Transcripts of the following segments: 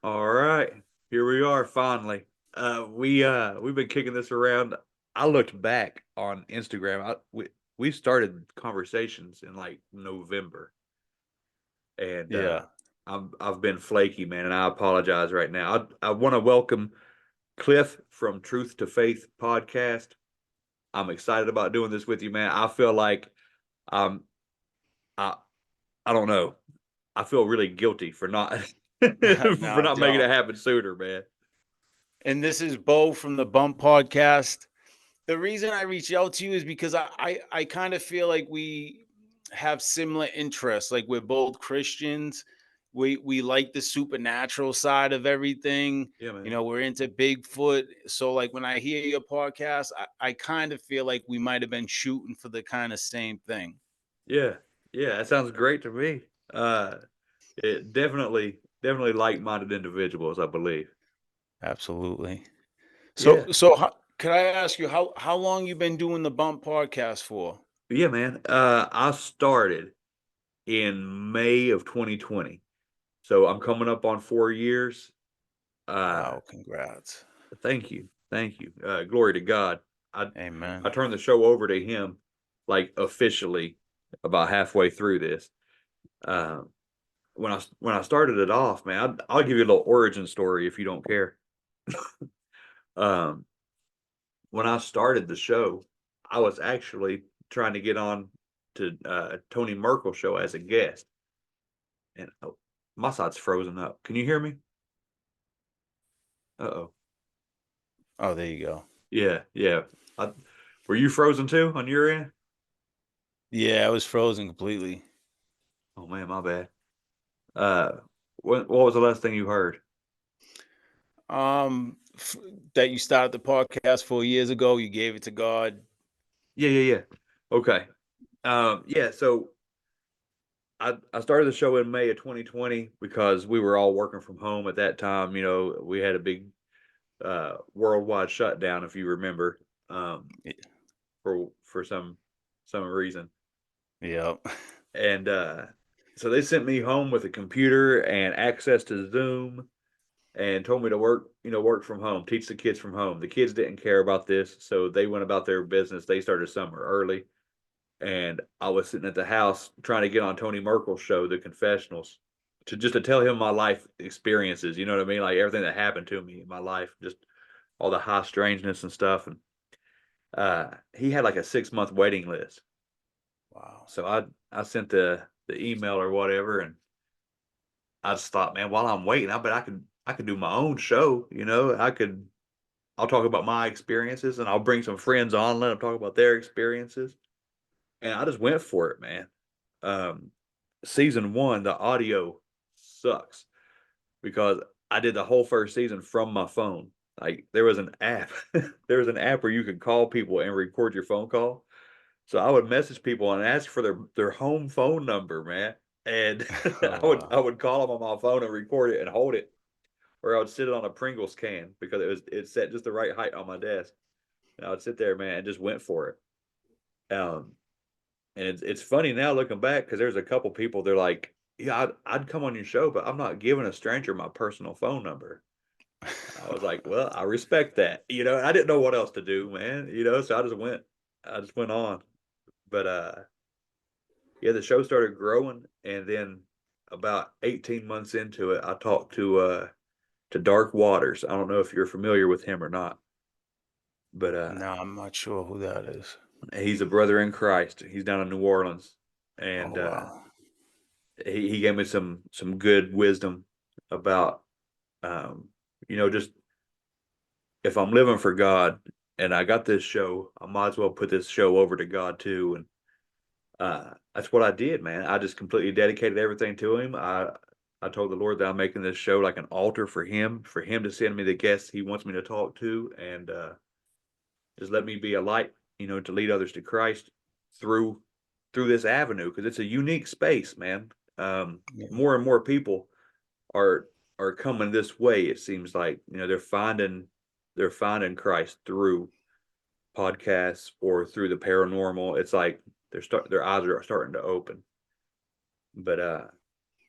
All right, here we are finally. We've been kicking this around. I looked back on Instagram. We started conversations in like November, and Yeah. I've been flaky, man, and I apologize right now. I want to welcome Cliff from Truth to Faith podcast. I'm excited about doing this with you, man. I feel like um I I don't know. I feel really guilty for not for No, not making it don't. happen sooner, man. And this is Bo from the Bump Podcast. The reason I reached out to you is because I kind of feel like we have similar interests. Like we're both Christians. We like the supernatural side of everything. Yeah, man. We're into Bigfoot. So like when I hear your podcast, I kind of feel like we might have been shooting for the kind of same thing. Yeah, yeah, that sounds great to me. Uh, it definitely like-minded individuals, I believe. Absolutely. So Yeah, so how, could I ask you how long you been doing the Bump Podcast for? yeah, man. I started in May of 2020, so I'm coming up on 4 years. Uh, Wow, congrats. thank you. Glory to God. I I Amen. turned the show over to him, like officially, about halfway through this. Um, when I started it off, man, I'll give you a little origin story if you don't care. Um, when I started the show, I was actually trying to get on to Tony Merkel's show as a guest, and my side's frozen up. Can you hear me? Uh-oh. Oh, there you go. Yeah, yeah. I, were you frozen too on your end? Yeah, I was frozen completely. Oh man, my bad. Uh, what was the last thing you heard? F- that you started the podcast 4 years ago. You gave it to God. Yeah, yeah, yeah. Okay. Yeah. So I started the show in May of 2020 because we were all working from home at that time. You know, we had a big worldwide shutdown, if you remember, Y- for some reason. Yep. And so they sent me home with a computer and access to Zoom and told me to work from home, teach the kids from home. The kids didn't care about this, so they went about their business. They started summer early, and I was sitting at the house trying to get on Tony Merkel's show, The Confessionals, to tell him my life experiences. You know what I mean? Like everything that happened to me in my life, just all the high strangeness and stuff. And he had like a 6 month waiting list. Wow. So I sent the email or whatever, and I just thought, man, while I'm waiting, I bet I could do my own show. You know, I'll talk about my experiences, and I'll bring some friends on, let them talk about their experiences, and I just went for it, man. Um, season one, the audio sucks because I did the whole first season from my phone. Like there was an app, there was an app where you could call people and record your phone call. So I would message people and ask for their home phone number, man. And Oh, I wow. would call them on my phone and record it and hold it, or I would sit it on a Pringles can because it's set just the right height on my desk. And I would sit there, man, and just went for it. And it's funny now looking back because there's a couple people they're like, yeah, I'd come on your show, but I'm not giving a stranger my personal phone number. I was like, well, I respect that. You know, I didn't know what else to do, man. You know, so I just went on. But yeah, the show started growing, and then about 18 months into it, I talked to Dark Waters. I don't know if you're familiar with him or not, but No, I'm not sure who that is. he's a brother in Christ. He's down in New Orleans, Oh, and wow. he gave me some good wisdom about um, just if I'm living for God and I got this show, I might as well put this show over to God too. And that's what I did, man. I just completely dedicated everything to Him. I told the Lord that I'm making this show like an altar for Him to send me the guests He wants me to talk to, and just let me be a light, to lead others to Christ through through this avenue because it's a unique space, man. Yeah. More and more people are are coming this way. It seems like they're finding Christ through podcasts or through the paranormal. It's like their eyes are starting to open. But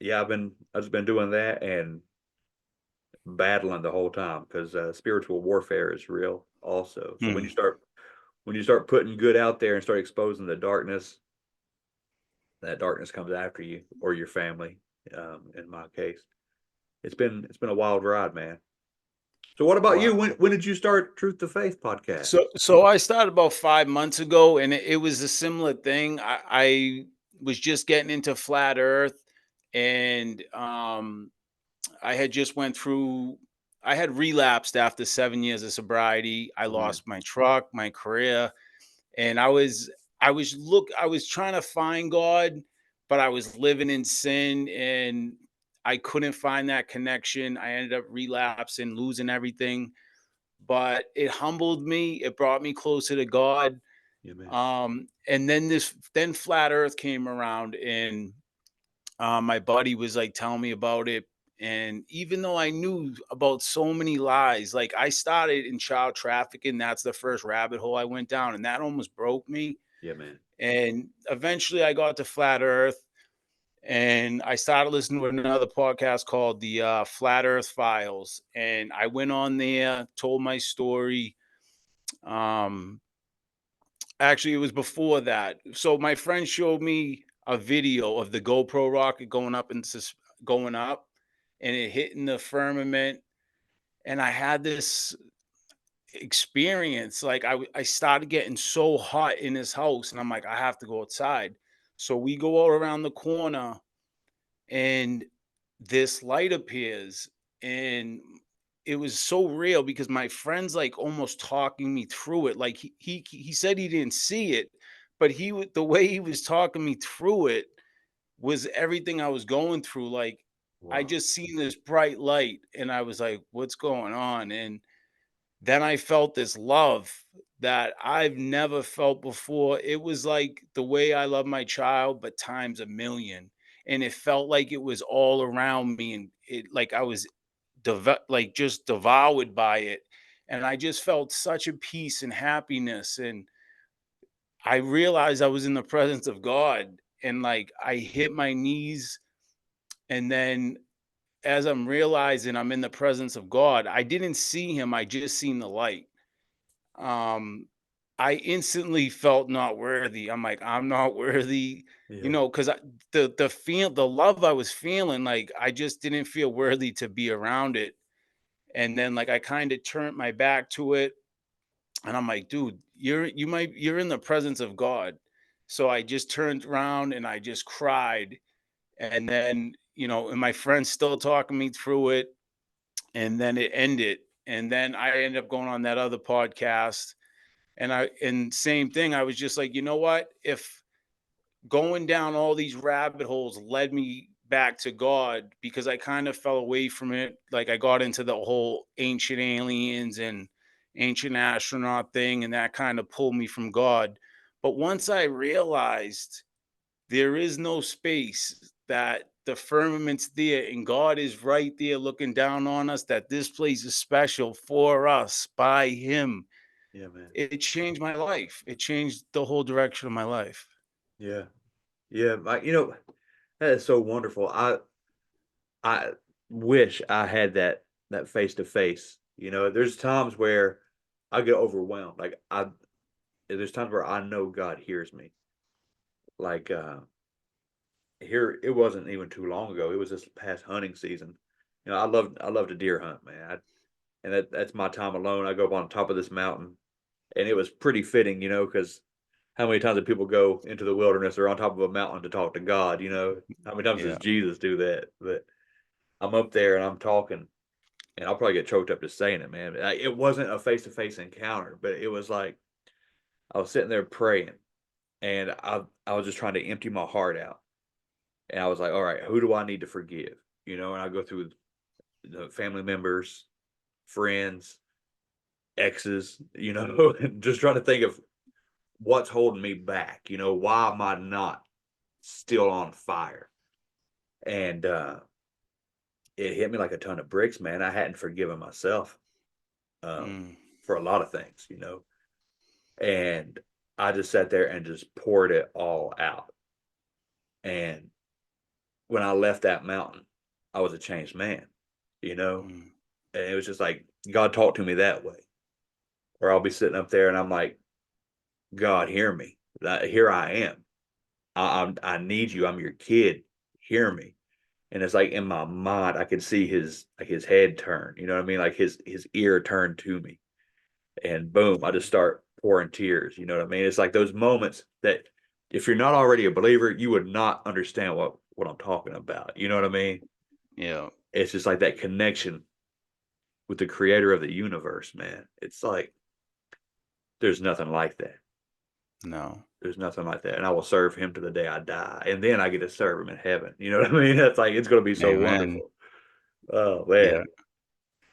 yeah, I've just been doing that, and battling the whole time, because spiritual warfare is real also. So Mm. when you start putting good out there and start exposing the darkness, that darkness comes after you or your family. In my case, it's been a wild ride, man. So what about you? Wow. When did you start Truth to Faith podcast? So I started about 5 months ago, and it was a similar thing. I was just getting into flat Earth, and I had just went through. I had relapsed after 7 years of sobriety. I Mm, lost my truck, my career, and I was trying to find God, but I was living in sin, and I couldn't find that connection. I ended up relapsing, losing everything, but it humbled me. It brought me closer to God. yeah, man. And then flat Earth came around, and my buddy was like telling me about it. And even though I knew about so many lies, like I started in child trafficking, that's the first rabbit hole I went down, and that almost broke me. Yeah, man. And eventually I got to flat Earth, and I started listening to another podcast called the Flat Earth Files. And I went on there, told my story. Um, Actually, it was before that. So my friend showed me a video of the GoPro rocket going up, and it hitting the firmament. And I had this experience. Like I started getting so hot in this house, and I'm like, I have to go outside. So we go all around the corner, and this light appears, and it was so real because my friend's like almost talking me through it. Like he said he didn't see it, but the way he was talking me through it was everything I was going through. Like I Wow. just seen this bright light, and I was like, what's going on? And then I felt this love that I've never felt before. It was like the way I love my child, but times a million. And it felt like it was all around me, and it like I was like just devoured by it. And I just felt such a peace and happiness. And I realized I was in the presence of God. And like I hit my knees, and then as I'm realizing I'm in the presence of God, I didn't see him, I just seen the light. um I instantly felt not worthy. I'm like, I'm not worthy, Yeah. because the love I was feeling, like I just didn't feel worthy to be around it. And then like I kind of turned my back to it, and I'm like, dude, you're in the presence of God. So I just turned around and I just cried. And then, and my friend's still talking me through it, and then it ended. And then I ended up going on that other podcast, and same thing. I was just like, you know what? If going down all these rabbit holes led me back to God, because I kind of fell away from it. Like I got into the whole ancient aliens and ancient astronaut thing, and that kind of pulled me from God. But once I realized there is no space, that the firmament's there and God is right there looking down on us, that this place is special for us by Him, Yeah, man. it changed my life. It changed the whole direction of my life. Yeah. Yeah. That is so wonderful. I wish I had that face to face. There's times where I get overwhelmed. There's times where I know God hears me. Like here, it wasn't even too long ago. It was this past hunting season. I love to deer hunt, man. And that's my time alone. I go up on top of this mountain, and it was pretty fitting, because how many times do people go into the wilderness or on top of a mountain to talk to God? How many times does Yeah. Jesus do that? But I'm up there and I'm talking, and I'll probably get choked up just saying it, man. It wasn't a face to face encounter, but it was like I was sitting there praying, and I was just trying to empty my heart out, and I was like, all right, who do I need to forgive? And I go through the family members, friends, exes, and just trying to think of what's holding me back. Why am I not still on fire? And it hit me like a ton of bricks, man. I hadn't forgiven myself um, Mm, for a lot of things, and I just sat there and just poured it all out. And when I left that mountain, I was a changed man, you know. mm. And it was just like God talked to me that way. Or I'll be sitting up there and I'm like, God, hear me. Here I am. I need you. I'm your kid. Hear me. And it's like in my mind, I can see his head turn. You know what I mean? Like his ear turned to me, and boom, I just start pouring tears. You know what I mean? It's like those moments that if you're not already a believer, you would not understand what I'm talking about. You know what I mean? Yeah. It's just like that connection with the creator of the universe, man. It's like there's nothing like that. No. There's nothing like that. And I will serve him to the day I die. And then I get to serve him in heaven. You know what I mean? That's like it's gonna be so Amen. wonderful. Oh Yeah. man.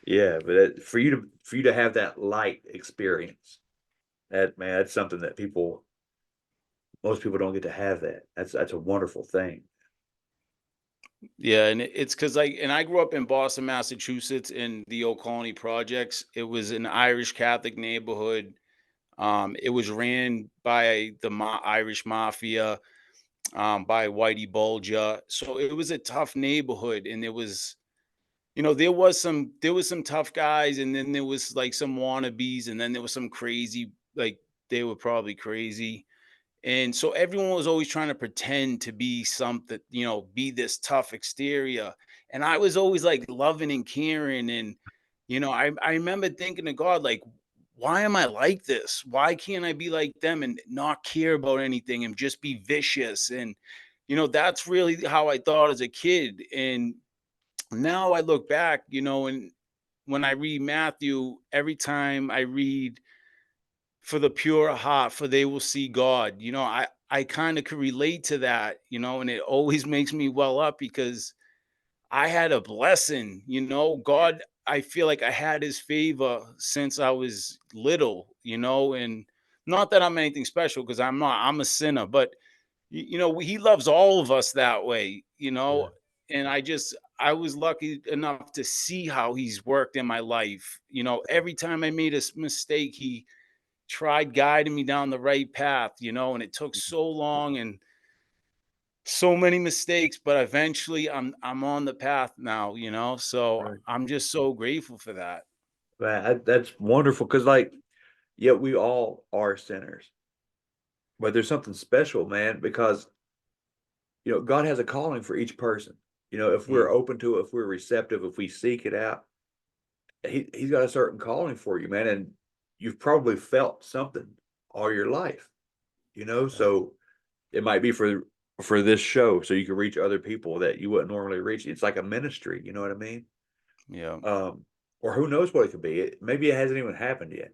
Yeah, but for you to have that light experience, that man, that's something that most people don't get to have that. That's a wonderful thing. Yeah, and it's because and I grew up in Boston, Massachusetts, in the Old Colony projects. It was an Irish Catholic neighborhood. It was ran by the Irish mafia, by Whitey Bulger. So it was a tough neighborhood, and there was some tough guys, and then there was like some wannabes, and then there was some crazy, like they were probably crazy. And so everyone was always trying to pretend to be something, be this tough exterior. And I was always like loving and caring. And, I remember thinking to God, like, why am I like this? Why can't I be like them and not care about anything and just be vicious? And, that's really how I thought as a kid. And now I look back, and when I read Matthew, every time I read, for the pure heart, for they will see God. I kind of could relate to that, and it always makes me well up because I had a blessing, God, I feel like I had his favor since I was little, and not that I'm anything special because I'm not, I'm a sinner, but he loves all of us that way, Yeah. and I was lucky enough to see how he's worked in my life. Every time I made a mistake, he tried guiding me down the right path, and it took so long and so many mistakes, but eventually I'm on the path now, so Right. I'm just so grateful for that. Man, that's wonderful because like, yeah, we all are sinners, but there's something special, man, because God has a calling for each person. If we're Mm, open to it, if we're receptive, if we seek it out, he's got a certain calling for you, man. And you've probably felt something all your life, right. so it might be for this show so you can reach other people that you wouldn't normally reach. It's like a ministry, you know what I mean? Yeah. Or who knows what it could be. Maybe it hasn't even happened yet.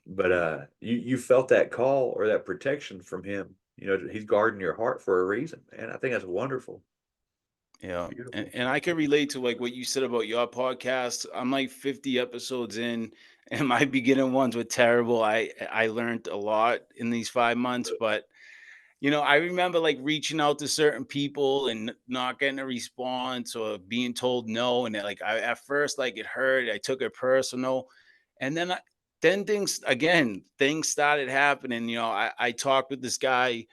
But you felt that call or that protection from him. He's guarding your heart for a reason, man. I think that's wonderful. Yeah. And, Beautiful. and I can relate to like what you said about your podcast. I'm like 50 episodes in, and my beginning ones were terrible. I learned a lot in these 5 months, but I remember like reaching out to certain people and not getting a response or being told no. And like at first, like it hurt. I took it personal. And then things started happening. I talked with this guy.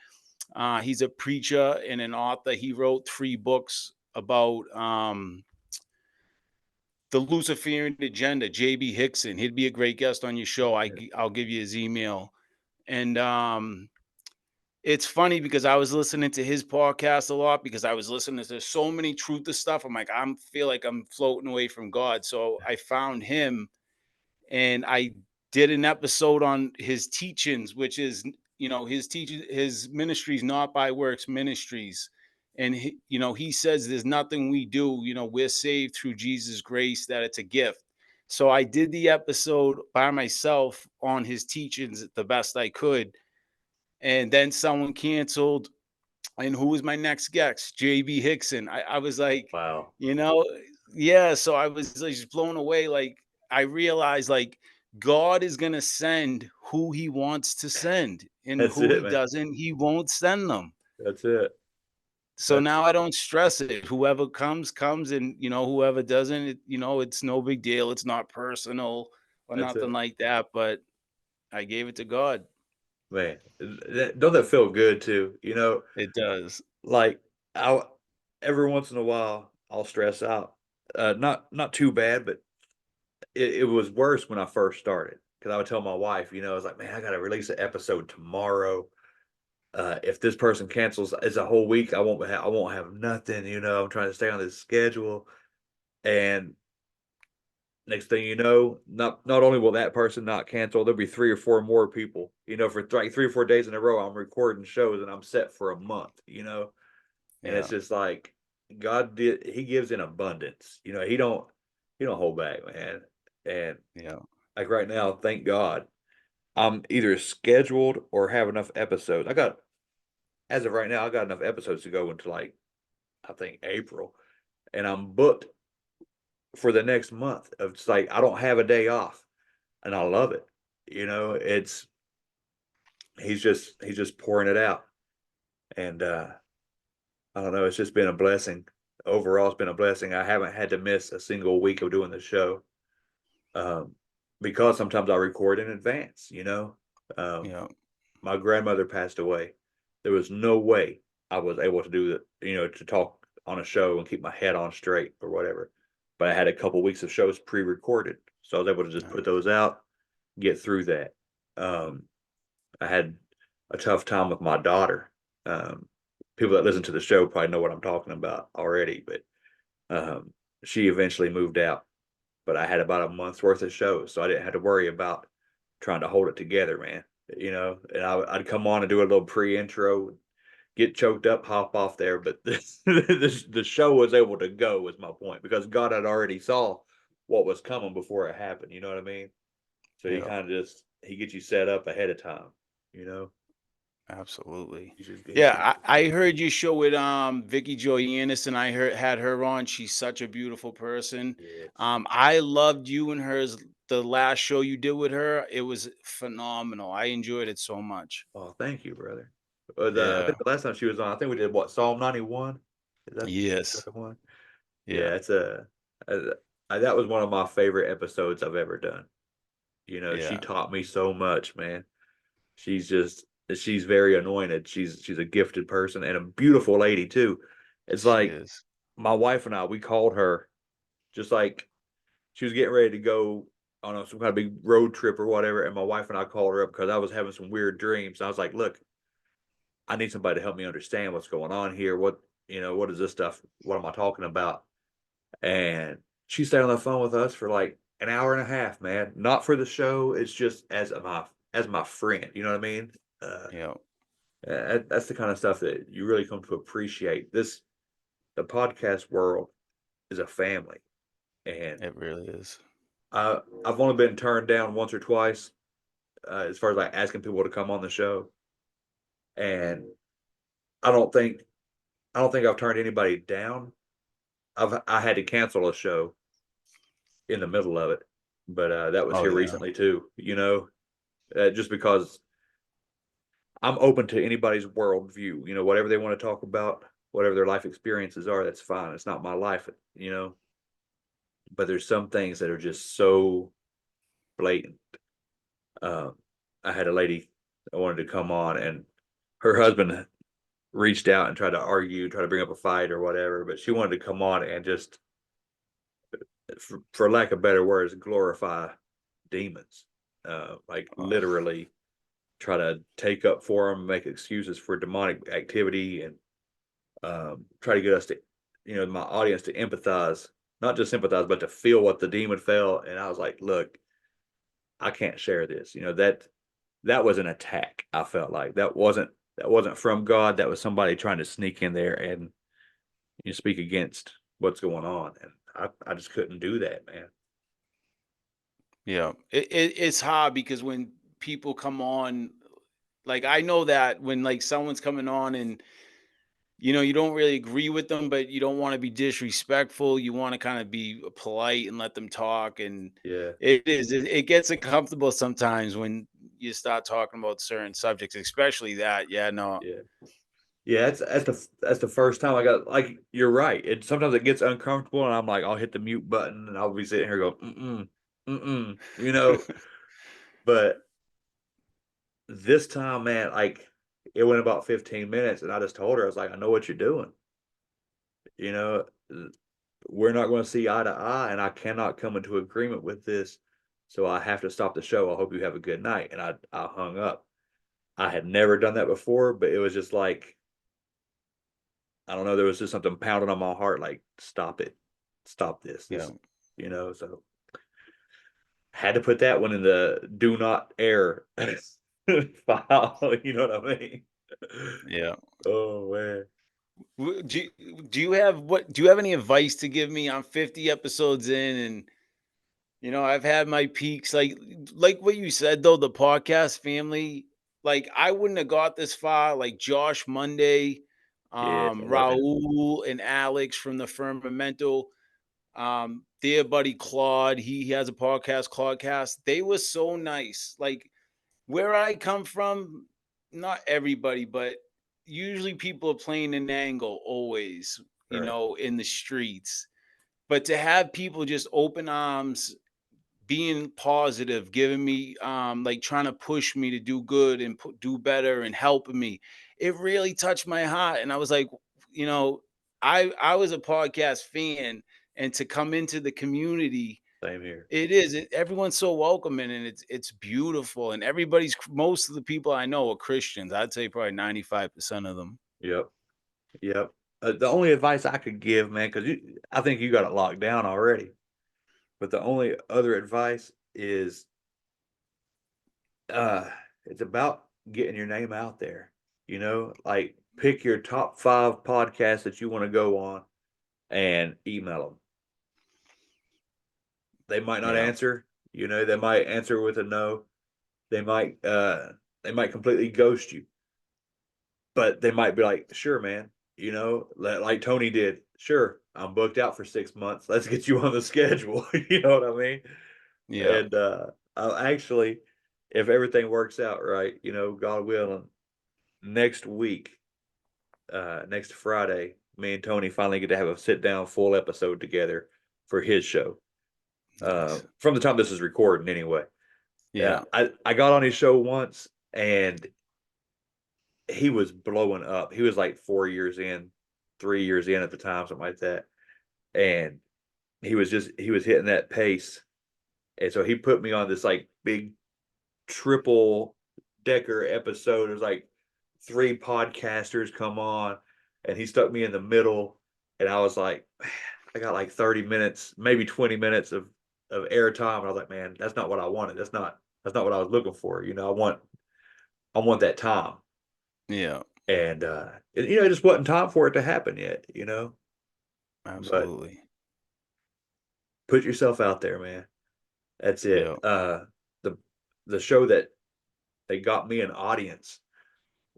He's a preacher and an author. He wrote 3 books about the Luciferian agenda, JB Hickson. He'd be a great guest on your show. I'll give you his email. And it's funny because I was listening to his podcast a lot because I was listening to so many truth of stuff. I'm like, feel like I'm floating away from God. So I found him and I did an episode on his teachings, which is, his ministries, not by works ministries. And he says there's nothing we do, we're saved through Jesus' grace, that it's a gift. So I did the episode by myself on his teachings the best I could. And then someone canceled, and who was my next guest? JB Hickson. I was like, Wow. you know, yeah. So I was like just blown away. Like I realized like God is gonna send who he wants to send, and That's who it, he man. doesn't, he won't send them. That's it. So That's now I don't stress it. Whoever comes, and whoever doesn't, it's no big deal. It's not personal or that's nothing it, like that. But I gave it to God. man. Don't that feel good too? It does. Like I every once in a while I'll stress out. Not too bad, but it was worse when I first started because I would tell my wife, I was like, man, I got to release an episode tomorrow. If this person cancels, it's a whole week. I won't have nothing. I'm trying to stay on this schedule, and next thing you know, not only will that person not cancel, there'll be 3 or 4 more people. For like 3 or 4 days in a row, I'm recording shows and I'm set for a month. And Yeah. it's just like He gives in abundance. He don't hold back, man. And Yeah. like right now, thank God, I'm either scheduled or have enough episodes. As of right now, I got enough episodes to go into like I think April, and I'm booked for the next month. It's like I don't have a day off, and I love it. It's he's just pouring it out, and I don't know. It's just been a blessing. Overall, it's been a blessing. I haven't had to miss a single week of doing the show, um, because sometimes I record in advance. Um, Yeah. my grandmother passed away. There was no way I was able to do to talk on a show and keep my head on straight or whatever. But I had a couple weeks of shows pre-recorded, so I was able to just put those out, get through that. Um, I had a tough time with my daughter. Um, People that listen to the show probably know what I'm talking about already, but um, she eventually moved out. But I had about a month's worth of shows, so I didn't have to worry about trying to hold it together, man. And I'd come on and do a little pre-intro, get choked up, hop off there. But the show was able to go, was my point, because God had already saw what was coming before it happened. You know what I mean? So he Yeah. kind of just he gets you set up ahead of time. You know, Absolutely. he's just he's Yeah, I heard you show with Vicky Joyannis, and I had her on. She's such a beautiful person. yes. I loved you and hers, the last show you did with her. It was phenomenal. I enjoyed it so much. Oh, thank you, brother. I Yeah. think the last time she was on, I think we did what, Psalm 91. Is that Yes. the one? Yeah. Yeah, that was one of my favorite episodes I've ever done. She Yeah. taught me so much, man. She's very anointed. She's a gifted person and a beautiful lady too. It's She like is. my wife and I, we called her just like she was getting ready to go on some kind of big road trip or whatever, and my wife and I called her up because I was having some weird dreams. I was like, "Look, I need somebody to help me understand what's going on here. What is this stuff? What am I talking about?" And she stayed on the phone with us for like an hour and a half, man. Not for the show. It's just as my friend. You know what I mean? Uh, Yeah. that's the kind of stuff that you really come to appreciate. The podcast world is a family, and It really is. I've only been turned down once or twice, as far as like asking people to come on the show, and I don't think I don't think I've turned anybody down. I had to cancel a show in the middle of it, but that was Oh here yeah. recently too. Just because I'm open to anybody's worldview. Whatever they want to talk about, whatever their life experiences are, that's fine. It's not my life. But there's some things that are just so blatant. Um, I had a lady that wanted to come on, and her husband reached out and tried to argue, try to bring up a fight or whatever, but she wanted to come on and just, for lack of better words, glorify demons. Like Oh, literally try to take up for them, make excuses for demonic activity, and try to get us to, my audience to empathize, not just sympathize, but to feel what the demon felt. And I was like, look, I can't share this. That was an attack. I felt like that wasn't from God. That was somebody trying to sneak in there and speak against what's going on. And I just couldn't do that, man. yeah. It's hard because when people come on, like I know that when like someone's coming on and you don't really agree with them, but you don't want to be disrespectful. You want to kind of be polite and let them talk. And Yeah, it gets uncomfortable sometimes when you start talking about certain subjects, especially that. Yeah, no, yeah. Yeah, that's the first time I got, like, you're right. Sometimes it gets uncomfortable, and I'm like, I'll hit the mute button, and I'll be sitting here going, mm-mm. But this time, man, like, it went about 15 minutes, and I just told her, I was like, I know what you're doing. You know, we're not going to see eye to eye, and I cannot come into agreement with this. So I have to stop the show. I hope you have a good night. And I hung up. I had never done that before, but it was just like, I don't know, there was just something pounding on my heart, like, stop it. Stop this. Yeah. So had to put that one in the do not air file. You know what I mean? Yeah. Oh man. Do you have any advice to give me? I'm 50 episodes in, and I've had my peaks. Like what you said though, the podcast family, like I wouldn't have got this far. Like Josh Monday, Yes, I love him. Raul and Alex from the Firmamento, their buddy Claude, he has a podcast, Claudecast. They were so nice. Like where I come from, not everybody, but usually people are playing an angle always, Right. in the streets. But to have people just open arms, being positive, giving me like trying to push me to do good and do better and helping me, it really touched my heart. And I was like, you know, I was a podcast fan, and to come into the community, Same here. everyone's so welcoming, and it's beautiful, and most of the people I know are Christians. I'd say probably 95% of them. Yep. Yep. The only advice I could give, man, because I think you got it locked down already. But the only other advice is, uh, it's about getting your name out there. Like pick your top 5 podcasts that you want to go on and email them. They might not Yeah. answer. They might answer with a no. They might completely ghost you, but they might be like, sure, man, like Tony did. Sure, I'm booked out for 6 months. Let's get you on the schedule. You know what I mean? Yeah. And I'll actually, if everything works out right, God willing, next week, next Friday, me and Tony finally get to have a sit down full episode together for his show. Nice. From the time this is recording, anyway. Yeah. I got on his show once, and he was blowing up. He was like 4 years in, 3 years in at the time, something like that. And he was hitting that pace. And so he put me on this like big triple decker episode. It was like 3 podcasters come on, and he stuck me in the middle. And I was like, I got like 30 minutes, maybe 20 minutes of airtime. And I was like, man, that's not what I wanted. That's not what I was looking for. I want that time. Yeah. And it just wasn't time for it to happen yet. But Absolutely. put yourself out there, man. That's it. Yeah. The the show that they got me an audience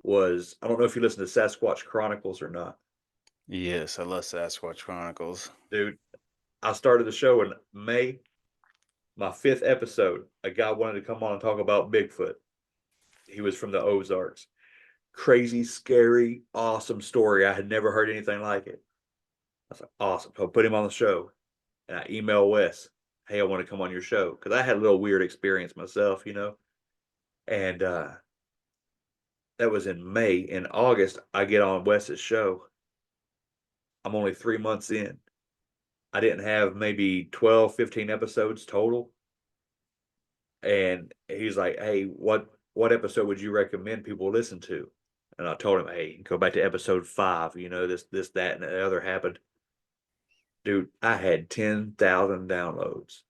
was, I don't know if you listen to Sasquatch Chronicles or not. Yes, I love Sasquatch Chronicles. Dude, I started the show in May. My 5th episode, a guy wanted to come on and talk about Bigfoot. He was from the Ozarks. Crazy, scary, awesome story. I had never heard anything like it. I was like, awesome. So I put him on the show, and I email Wes, hey, I want to come on your show, because I had a little weird experience myself. And that was in May. In August, I get on Wes's show. I'm only 3 months in. I didn't have maybe 12, 15 episodes total. And he's like, hey, what episode would you recommend people listen to? And I told him, hey, go back to episode 5. This, that, and the other happened. Dude, I had 10,000 downloads.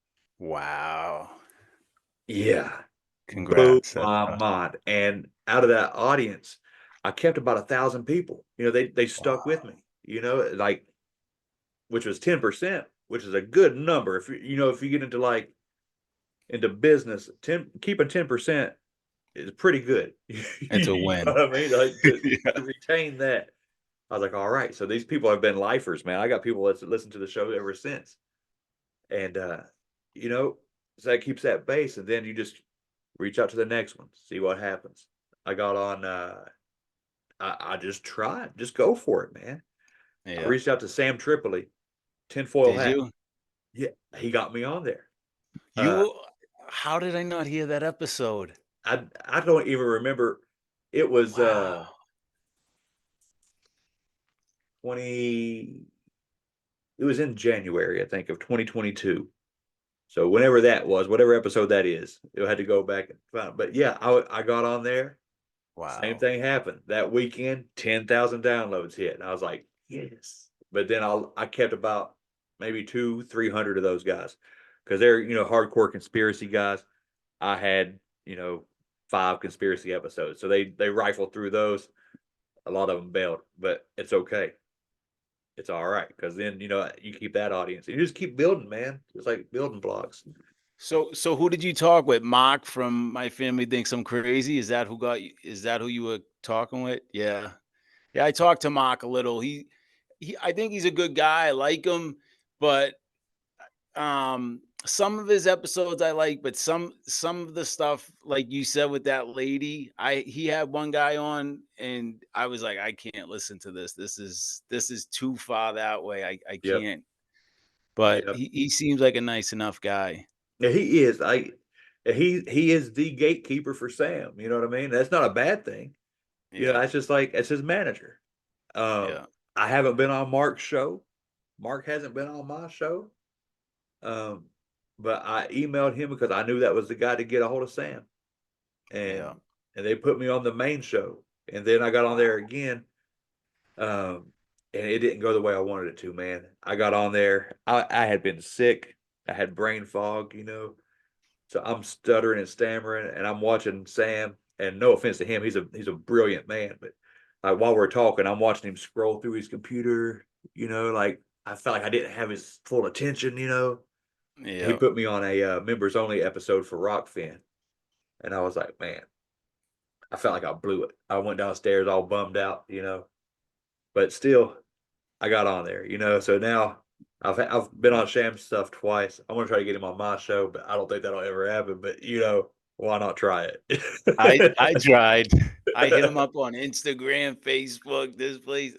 Wow. Yeah. Blew Congrats. That's my mind. And out of that audience, I kept about 1,000 people. They stuck with wow. me, like, which was 10%, which is a good number. If you get into business, keeping 10% is pretty good. It's a You know win. what I mean? Like, Yeah. to retain that. I was like, all right. So these people have been lifers, man. I got people that listen to the show ever since. And you know, so that keeps that base, and then you just reach out to the next one, see what happens. I got on I just tried. Just go for it, man. I Yeah. reached out to Sam Tripoli, tinfoil Did hat. you? Yeah, he got me on there. Uh You how did I not hear that episode? I don't even remember. It was Wow. 20 it was in January, I think, of 2022. So whenever that was, whatever episode that is, it had to go back and find. But yeah, I got on there. Same Wow. thing happened that weekend. 10,000 downloads hit, and I was like, yes. But then I kept about maybe 200-300 of those guys because they're hardcore conspiracy guys. I had 5 conspiracy episodes, so they rifled through those. A lot of them bailed, but it's okay. It's all right because then you keep that audience and you just keep building, man. It's like building blocks. So who did you talk with? Mark from My Family Thinks I'm Crazy. Is that who got you? Is that who you were talking with? Yeah. Yeah, I talked to Mark a little. He I think he's a good guy. I like him, but some of his episodes I like, but some of the stuff like you said with that lady, he had one guy on and I was like, I can't listen to this. This is too far that way. I Yep, can't. But yep. he seems like a nice enough guy. Yeah, he is. He is the gatekeeper for Sam. You know what I mean? That's not a bad thing. Yeah. That's just like it's his manager. Um, Yeah. I haven't been on Mark's show. Mark hasn't been on my show. Um, but I emailed him because I knew that was the guy to get a hold of Sam, Yeah. and they put me on the main show, and then I got on there Wow. again. Um, and it didn't go the way I wanted it to, man. I got on there. I had been sick. I had brain fog, So I'm stuttering and stammering, and I'm watching Sam. And no offense to him, he's a brilliant man. But while we're talking, I'm watching him scroll through his computer. Like I felt like I didn't have his full attention. He Yeah. put me on a members only episode for Rockfin, and I was like, man, I felt like I blew it. I went downstairs all bummed out. But still, I got on there. So now I've been on Sham's stuff twice. I want to try to get him on my show, but I don't think that'll ever happen. But why not try I it? tried. I hit him up on Instagram, Facebook, this place.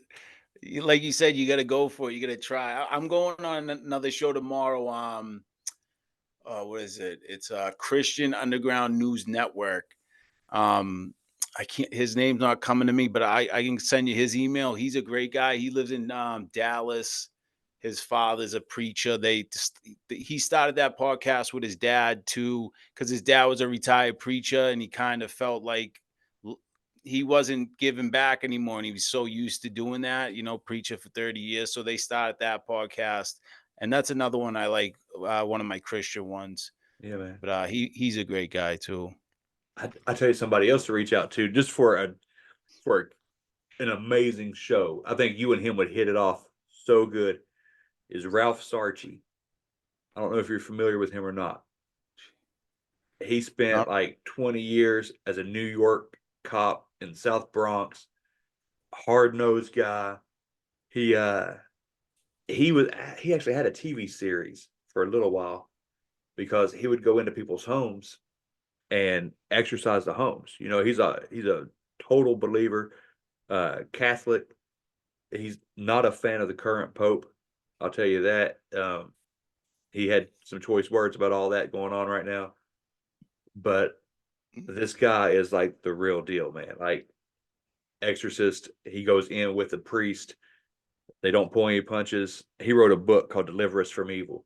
Like you said, you got to go for it. You got to try. I'm going on another show tomorrow. What is it? It's Christian Underground News Network. Um, I can't. His name's not coming to me, but I can send you his email. He's a great guy. He lives in Dallas. His father's a preacher. He started that podcast with his dad too, because his dad was a retired preacher, and he kind of felt like he wasn't giving back anymore, and he was so used to doing that, preaching for 30 years. So they started that podcast, and that's another one I like. One of my Christian ones, Yeah, man. but he's a great guy too. I tell you somebody else to reach out to just for an amazing show. I think you and him would hit it off so good. Is Ralph Sarchie? I don't know if you're familiar with him or not. He spent Not like 20 years as a New York cop in South Bronx, hard nosed guy. He uh he actually had a TV series for a little while because he would go into people's homes and exercise the homes. He's a total believer, Catholic. He's not a fan of the current Pope. I'll tell you that. He had some choice words about all that going on right now, but this guy is like the real deal, man. Like exorcist, he goes in with the priest. They don't pull any punches. He wrote a book called Deliver Us from Evil.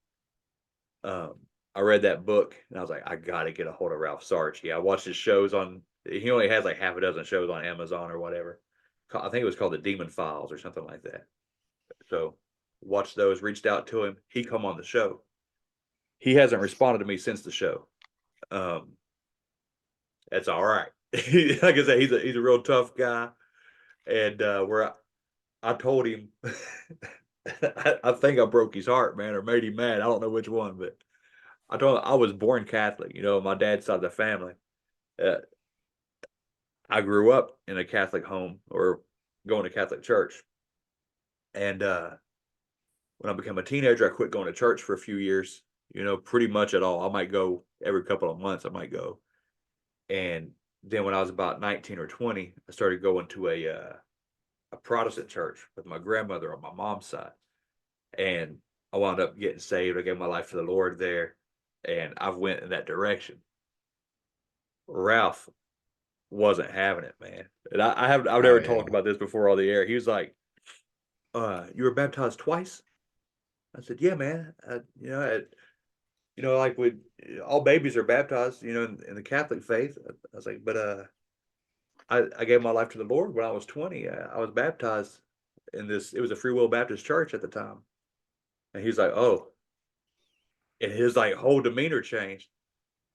Um, I read that book and I was like, I gotta get a hold of Ralph Sarchie. I watched his shows on. He only has like half a dozen shows on Amazon or whatever. I think it was called the Demon Files or something like that. So watched those. Reached out to him. He come on the show. He hasn't responded to me since the show. Um, that's all right. Like I said, he's a real tough guy, and where I told him, I think I broke his heart, man, or made him mad. I don't know which one, but I told him I was born Catholic. My dad's side of the family. Uh, I grew up in a Catholic home or going to Catholic church, and when I became a teenager, I quit going to church for a few years. Pretty much at all. I might go every couple of months. I might go, and then when I was about 19 or 20, I started going to a Protestant church with my grandmother on my mom's side. And I wound up getting saved. I gave my life to the Lord there, and I've went in that direction. Ralph wasn't having it, man. And I've oh never yeah. talked about this before on the air. He was like, you were baptized twice? I said, yeah, man. Like all babies are baptized, in the Catholic faith. I was like, but I gave my life to the Lord when I was 20. I was baptized in this. It was a Free Will Baptist church at the time, and he's like, oh, and his like whole demeanor changed.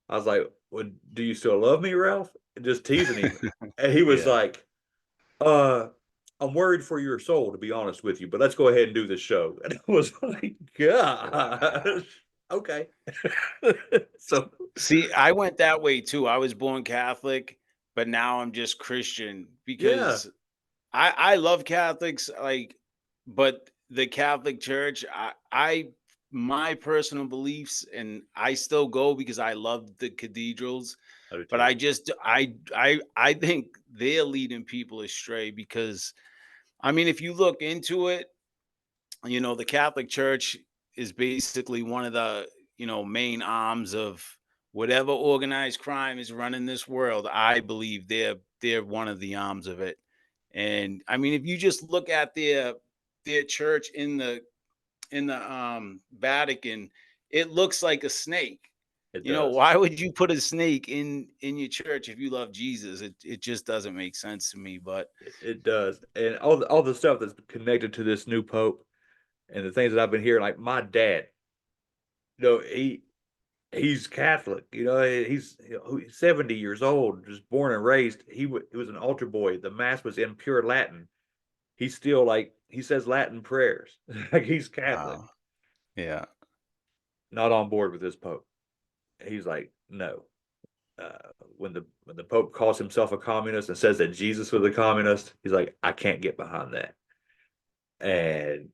I was like, well, do you still love me, Ralph? And just teasing him, and he was Yeah. like, uh. I'm worried for your soul, to be honest with you, but let's go ahead and do this show. And I was like, Wow. gosh, okay. So, See, I went that way too. I was born Catholic, but now I'm just Christian yeah, because I love Catholics, like, but the Catholic Church, I my personal beliefs, and I still go because I love the cathedrals, I do but too. I think they're leading people astray because I mean, if you look into it, the Catholic Church is basically one of the, main arms of whatever organized crime is running this world. I believe they're one of the arms of it. And I mean, if you just look at their church in the Vatican, it looks like a snake. It does. Why would you put a snake in your church if you love Jesus? It just doesn't make sense to me. But It does. And all the stuff that's connected to this new pope and the things that I've been hearing, like my dad, you know, he he's Catholic. He's 70 years old, just born and raised. He was an altar boy. The mass was in pure Latin. He's still like he says Latin prayers. Like he's Catholic, wow, yeah, not on board with this pope. He's like, no. When the Pope calls himself a communist and says that Jesus was a communist, he's like, I can't get behind that. And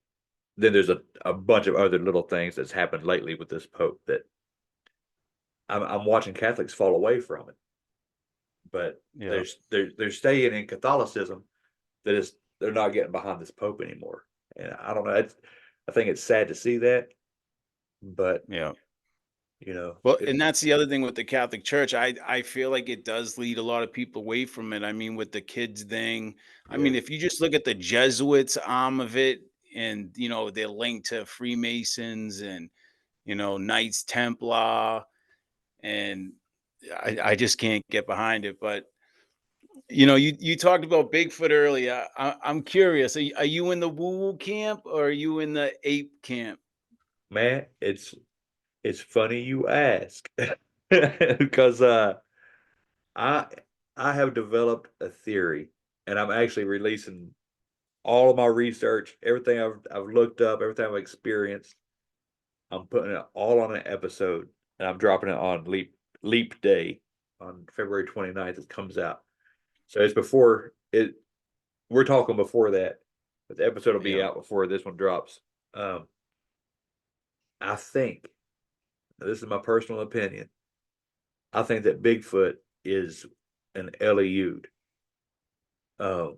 then there's a bunch of other little things that's happened lately with this Pope that I'm watching Catholics fall away from it. But yeah. they're staying in Catholicism. They're not getting behind this Pope anymore. And I don't know. I think it's sad to see that, but Yeah. you know, Well, it and that's the other thing with the Catholic Church. I feel like it does lead a lot of people away from it. I mean, with the kids thing. I yeah, mean, if you just look at the Jesuits arm of it, and they're linked to Freemasons and Knights Templar, and I just can't get behind it. But you talked about Bigfoot earlier. I'm curious. Are you in the woo woo camp or are you in the ape camp? man, it's funny you ask because I I have developed a theory, and I'm actually releasing all of my research, everything I've looked up, everything I've experienced. I'm putting it all on an episode, and I'm dropping it on Leap Day on February 29th. It comes out, so it's before it. We're talking before that, but the episode will be Yeah. out before this one drops. Um, I think this is my personal opinion. I think that Bigfoot is an Eliud. Um,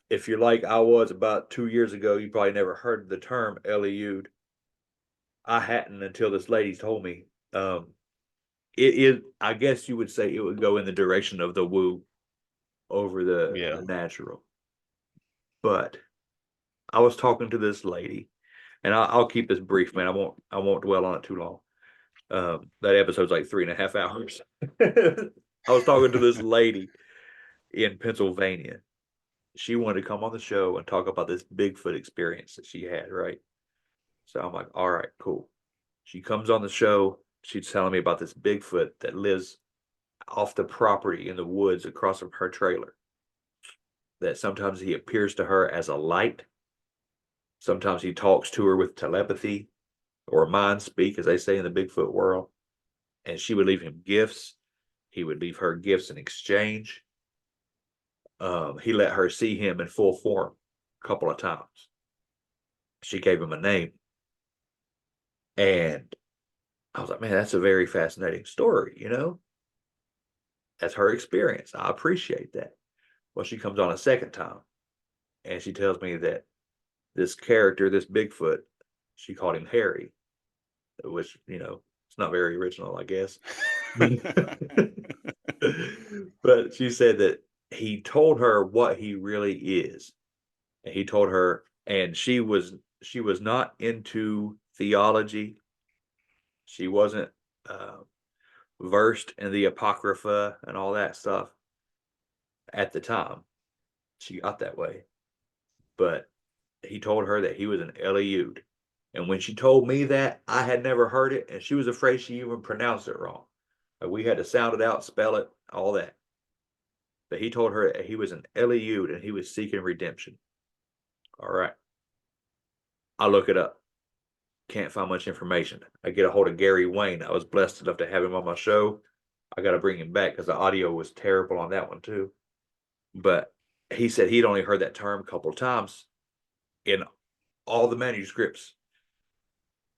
if you're like I was about 2 years ago, you probably never heard the term Eliud. I hadn't until this lady told me. It is, I guess you would say it would go in the direction of the woo over Yeah. the natural. But I was talking to this lady, and I'll keep this brief, man. I won't dwell on it too long. That episode's like 3.5 hours. I was talking to this lady in Pennsylvania. She wanted to come on the show and talk about this Bigfoot experience that she had, right? So I'm like, all right, cool. She comes on the show. She's telling me about this Bigfoot that lives off the property in the woods across from her trailer. That sometimes he appears to her as a light. Sometimes he talks to her with telepathy or mind speak, as they say in the Bigfoot world. And she would leave him gifts. He would leave her gifts in exchange. He let her see him in full form a couple of times. She gave him a name. And I was like, man, that's a very fascinating story. That's her experience. I appreciate that. Well, she comes on a second time and she tells me that this character, this Bigfoot, she called him Harry, which, it's not very original, I guess. But she said that he told her what he really is. And he told her, and she was not into theology. She wasn't versed in the Apocrypha and all that stuff at the time. She got that way. But he told her that he was an Eliud. And when she told me that, I had never heard it, and she was afraid she even pronounced it wrong. Like we had to sound it out, spell it, all that. But he told her that he was an Eliud and he was seeking redemption. All right. I look it up. Can't find much information. I get a hold of Gary Wayne. I was blessed enough to have him on my show. I got to bring him back because the audio was terrible on that one too. But he said he'd only heard that term a couple of times in all the manuscripts.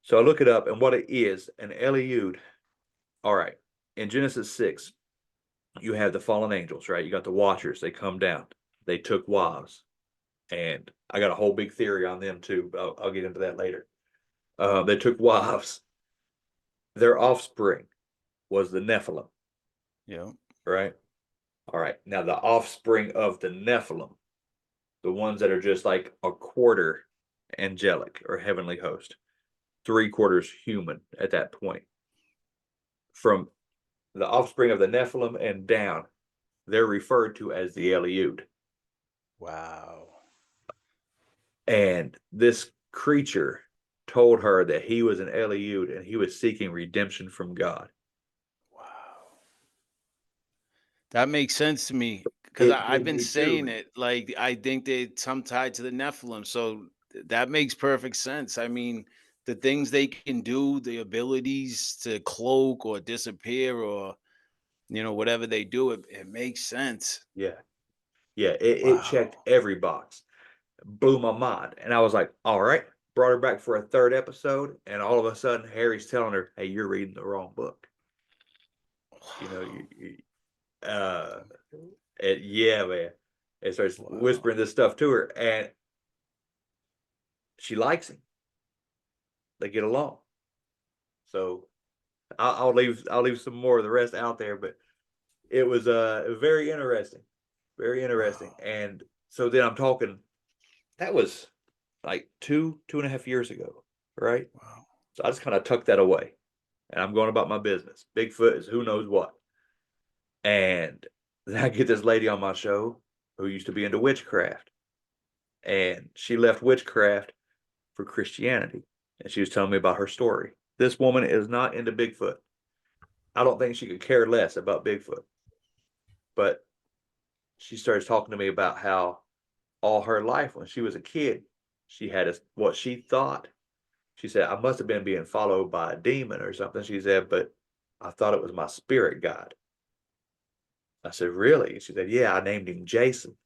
So I look it up, and what it is, an Eliud. All right. In Genesis 6, you have the fallen angels, right? You got the watchers. They come down. They took wives. And I got a whole big theory on them too. But I'll get into that later. They took wives. Their offspring was the Nephilim, Yeah. right? All right. Now, the offspring of the Nephilim, the ones that are just like a quarter angelic or heavenly host, 3/4 human at that point. From the offspring of the Nephilim and down, they're referred to as the Eliud. Wow. And this creature told her that he was an Eliud and he was seeking redemption from God. Wow. That makes sense to me because It I've did been me too, saying man. it. Like, I think they some tied to the Nephilim. So that makes perfect sense. I mean, the things they can do, the abilities to cloak or disappear or, whatever they do, it makes sense. Yeah. Yeah. It checked Wow. every box. Blew my mind. And I was like, all right. Brought her back for a third episode. And all of a sudden, Harry's telling her, hey, you're reading the wrong book. You know, uh, yeah, man. And starts Wow. whispering this stuff to her. And she likes him. They get along. So I'll leave some more of the rest out there, but it was very interesting, very interesting. Wow. And so then I'm talking. That was like 2.5 years ago, right? Wow. So I just kind of tucked that away, and I'm going about my business. Bigfoot is who knows what. And then I get this lady on my show who used to be into witchcraft, and she left witchcraft for Christianity, and she was telling me about her story. This woman is not into Bigfoot. I don't think she could care less about Bigfoot, but she starts talking to me about how all her life when she was a kid, she had what she thought. She said, I must have been being followed by a demon or something. She said, but I thought it was my spirit guide. I said, really? She said, yeah, I named him Jason.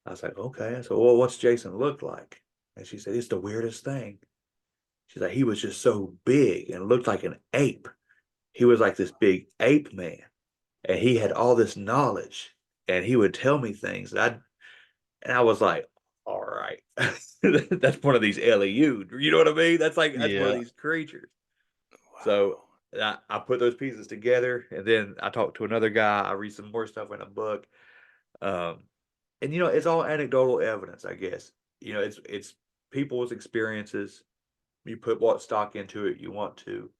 I was like, okay. I said, well, what's Jason look like? And she said, it's the weirdest thing. She's like, he was just so big and looked like an ape. He was like this big ape man. And he had all this knowledge. And he would tell me things that I was like, all right. That's one of these LEU. You know what I mean? That's one of Yeah. these creatures. So Wow. I put those pieces together, and then I talked to another guy. I read some more stuff in a book. Um, and it's all anecdotal evidence, I guess. It's people's experiences. You put what stock into it you want to,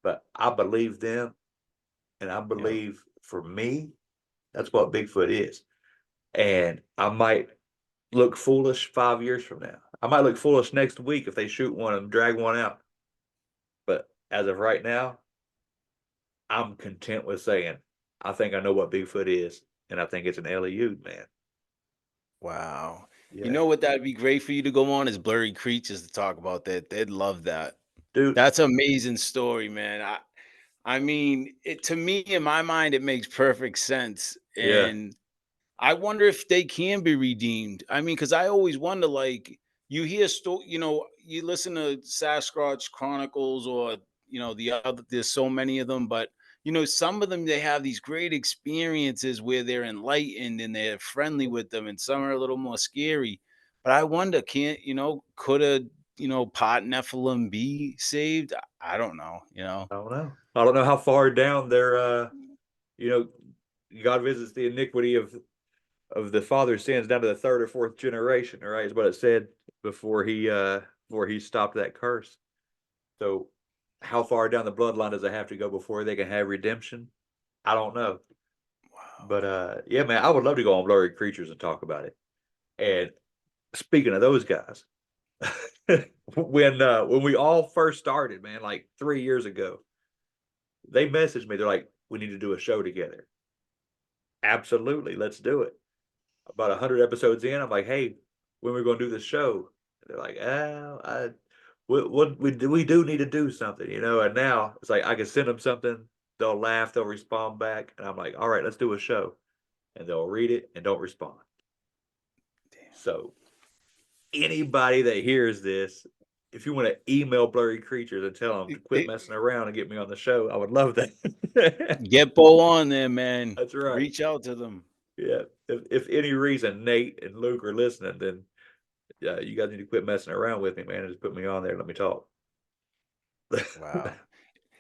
but I believe them, and I Yeah. believe for me, that's what Bigfoot is. And I might look foolish 5 years from now. I might look foolish next week if they shoot one and drag one out. But as of right now, I'm content with saying I think I know what Bigfoot is, and I think it's an LEU, man. Wow. You Yeah, know what that'd be great for you to go on is Blurry Creatures to talk about that. They'd love that. dude. That's an amazing story, man. I mean, it to me in my mind it makes perfect sense. Yeah, And I wonder if they can be redeemed. I mean, because I always wonder, like, you hear you listen to Sasquatch Chronicles or the other. There's so many of them, but some of them they have these great experiences where they're enlightened and they're friendly with them, and some are a little more scary. But I wonder, could a pot Nephilim be saved? I don't know. I don't know. I don't know how far down they're. You know, God visits the iniquity of the father's sins down to the third or fourth generation. All right, is what it said before he before he stopped that curse. So, how far down the bloodline does it have to go before they can have redemption? I don't know. Wow. But yeah, man, I would love to go on Blurry Creatures and talk about it. And speaking of those guys, when we all first started, man, like 3 years ago, they messaged me. They're like, "We need to do a show together." Absolutely, let's do it. About 100 episodes in, I'm like, "Hey, when we're going to do this show?" They're like, "Oh, we do need to do something, you know." And now it's like I can send them something, they'll laugh, they'll respond back, and I'm like, "All right, let's do a show," and they'll read it and don't respond. Damn. So anybody that hears this, if you want to email Blurry Creatures and tell them to quit messing around and get me on the show, I would love that. Get Bo on there, man. That's right. Reach out to them. Yeah. If any reason Nate and Luke are listening, then yeah, you guys need to quit messing around with me, man, and just put me on there and let me talk. Wow.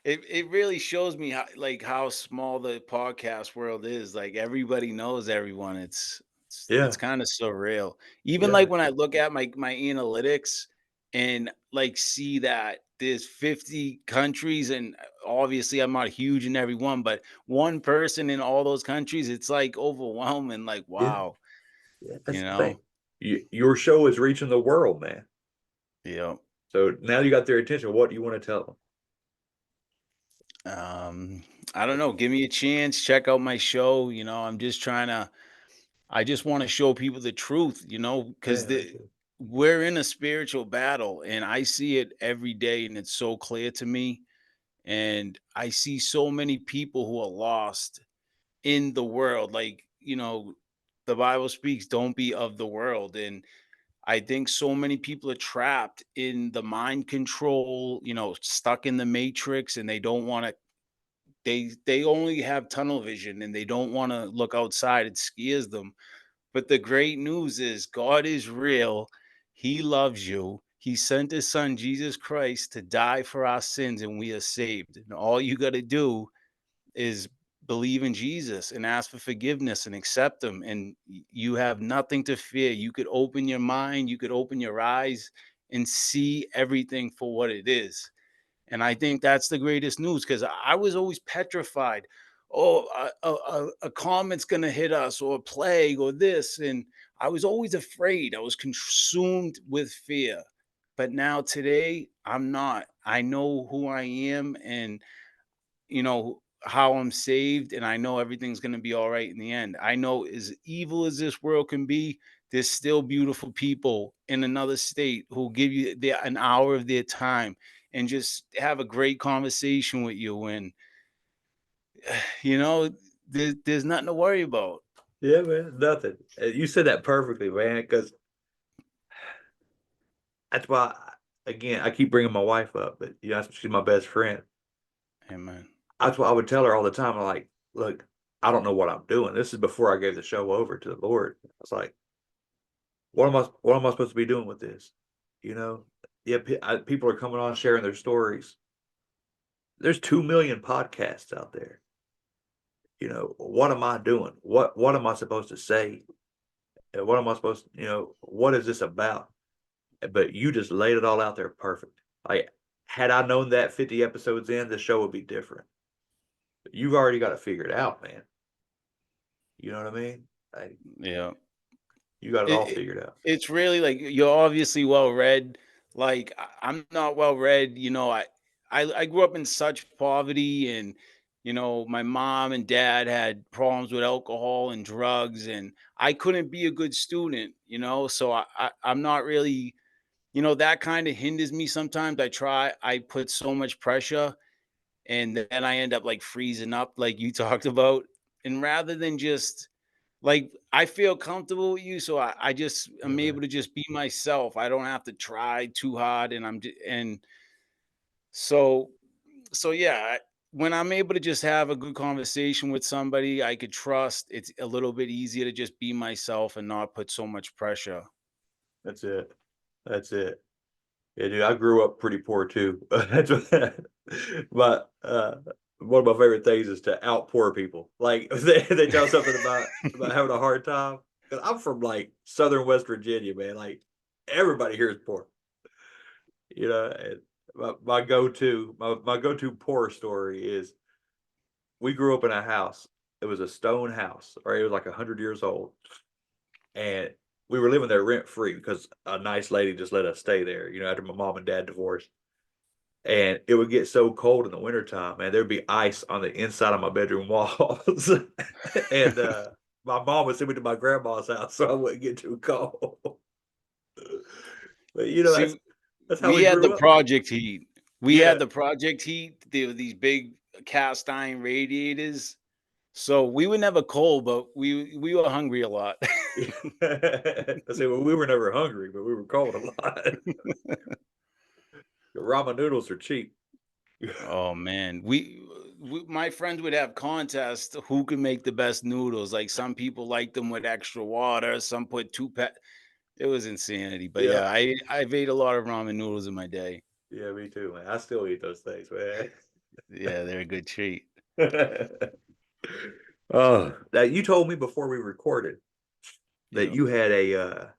It really shows me how small the podcast world is. Like everybody knows everyone. It's Yeah. kind of surreal. Even Yeah. like when I look at my analytics and like see that there's 50 countries and obviously I'm not huge in every one, but one person in all those countries, it's like overwhelming. Like, Yeah. wow, Yeah. you That's the thing. know? Your show is reaching the world, man. Yeah. So now you got their attention. What do you want to tell them? Um, I don't know. Give me a chance. Check out my show. I'm just trying to I just want to show people the truth, because Man, that's it. we're in a spiritual battle and I see it every day and it's so clear to me. And I see so many people who are lost in the world. Like, the Bible speaks, don't be of the world. And I think so many people are trapped in the mind control, stuck in the matrix and they don't want to they only have tunnel vision and they don't want to look outside. It scares them, but the great news is God is real. He loves you. He sent his son, Jesus Christ, to die for our sins, and we are saved. And all you got to do is believe in Jesus and ask for forgiveness and accept him. And you have nothing to fear. You could open your mind, you could open your eyes and see everything for what it is. And I think that's the greatest news because I was always petrified. Oh, a comet's going to hit us, or a plague, or this. And I was always afraid. I was consumed with fear. But now today, I'm not. I know who I am and, how I'm saved. And I know everything's going to be all right in the end. I know as evil as this world can be, there's still beautiful people in another state who give you an hour of their time and just have a great conversation with you. And, you know, there's nothing to worry about. Yeah, man, nothing. You said that perfectly, man, because that's why, again, I keep bringing my wife up, but she's my best friend. Amen. That's what I would tell her all the time. I'm like, look, I don't know what I'm doing. This is before I gave the show over to the Lord. I was like, what am I supposed to be doing with this? You know, yeah, people are coming on sharing their stories. There's 2 million podcasts out there. What am I doing? What am I supposed to say? And what am I supposed to, what is this about? But you just laid it all out there perfect. Like, had I known that 50 episodes in, the show would be different. But you've already got it figured out, man. You know what I mean? Like, Yeah. you got it It, all it figured out. it's really like you're obviously well read. Like I'm not well read. I grew up in such poverty, and my mom and dad had problems with alcohol and drugs, and I couldn't be a good student. So I'm not really, that kind of hinders me sometimes. I put so much pressure, and then I end up like freezing up, like you talked about. And rather than just like, I feel comfortable with you, so I just Yeah, am able man. to just be myself. I don't have to try too hard, and so yeah, when I'm able to just have a good conversation with somebody I could trust, it's a little bit easier to just be myself and not put so much pressure. That's it. That's it. Yeah, dude, I grew up pretty poor too. That's but one of my favorite things is to outpour people. Like if they tell something about having a hard time. Because I'm from like southern West Virginia, man. Like everybody here is poor. You know, and my go-to poor story is we grew up in a house. It was a stone house, or it was like 100 years old, and we were living there rent free because a nice lady just let us stay there. You know, after my mom and dad divorced, and it would get so cold in the wintertime, and there'd be ice on the inside of my bedroom walls, and my mom would send me to my grandma's house so I wouldn't get too cold. But you know, See, that's how we we had the grew up, man. project heat. We Yeah. had the project heat. There were these big cast iron radiators. So we were never cold, but we were hungry a lot. I say, well, we were never hungry, but we were cold a lot. The ramen noodles are cheap. Oh man, my friends would have contests who could make the best noodles. Like some people liked them with extra water, some put It was insanity. But Yeah. yeah, I've ate a lot of ramen noodles in my day. Yeah, me too, man. I still eat those things, man. Yeah, they're a good treat. Oh, now you told me before we recorded that Yeah. you had a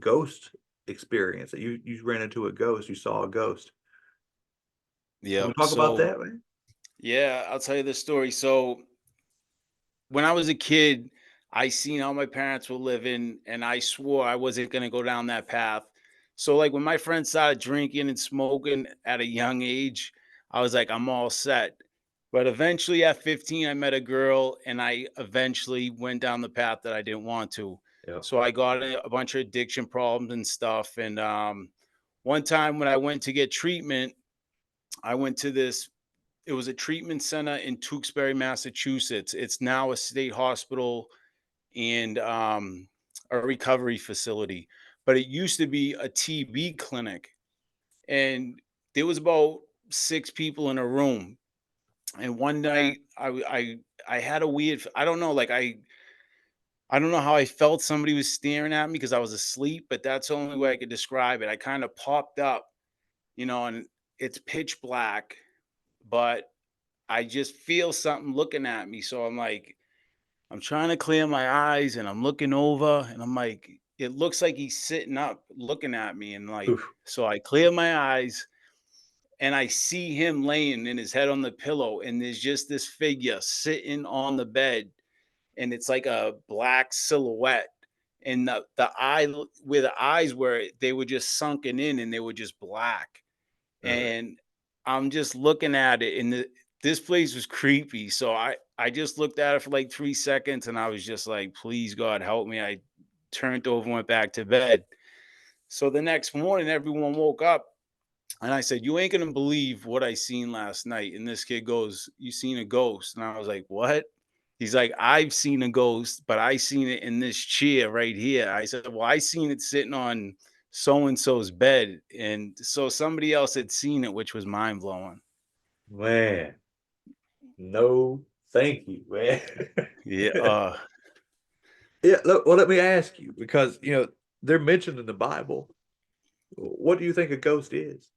ghost experience. That you ran into a ghost. You saw a ghost. Can we Yep. talk about So that, man? yeah, I'll tell you the story. So when I was a kid, I seen how my parents were living, and I swore I wasn't gonna go down that path. So, like when my friends started drinking and smoking at a young age, I was like, I'm all set. But eventually, at 15, I met a girl, and I eventually went down the path that I didn't want to. Yeah. So I got a bunch of addiction problems and stuff. And one time when I went to get treatment, I went to this it was a treatment center in Tewksbury, Massachusetts. It's now a state hospital and a recovery facility, but it used to be a TB clinic. And there was about 6 people in a room. And one night, I had a weird. I don't know, like I don't know how I felt. Somebody was staring at me because I was asleep, but that's the only way I could describe it. I kind of popped up, and it's pitch black, but I just feel something looking at me. So I'm like, I'm trying to clear my eyes and I'm looking over and I'm like, it looks like he's sitting up looking at me. And like, Oof. so I clear my eyes and I see him laying in his head on the pillow. And there's just this figure sitting on the bed. And it's like a black silhouette. And where the eyes were, they were just sunken in and they were just black. Uh, And I'm just looking at it, and this place was creepy. So I just looked at it for like 3 seconds, and I was just like, "Please, God, help me." I turned over, and went back to bed. So the next morning, everyone woke up, and I said, "You ain't gonna believe what I seen last night." And this kid goes, "You seen a ghost?" And I was like, "What?" He's like, "I've seen a ghost, but I seen it in this chair right here." I said, "Well, I seen it sitting on so and so's bed." And so somebody else had seen it, which was mind blowing. man, no, thank you, man. Yeah. Yeah, look, well, let me ask you because they're mentioned in the Bible. What do you think a ghost is?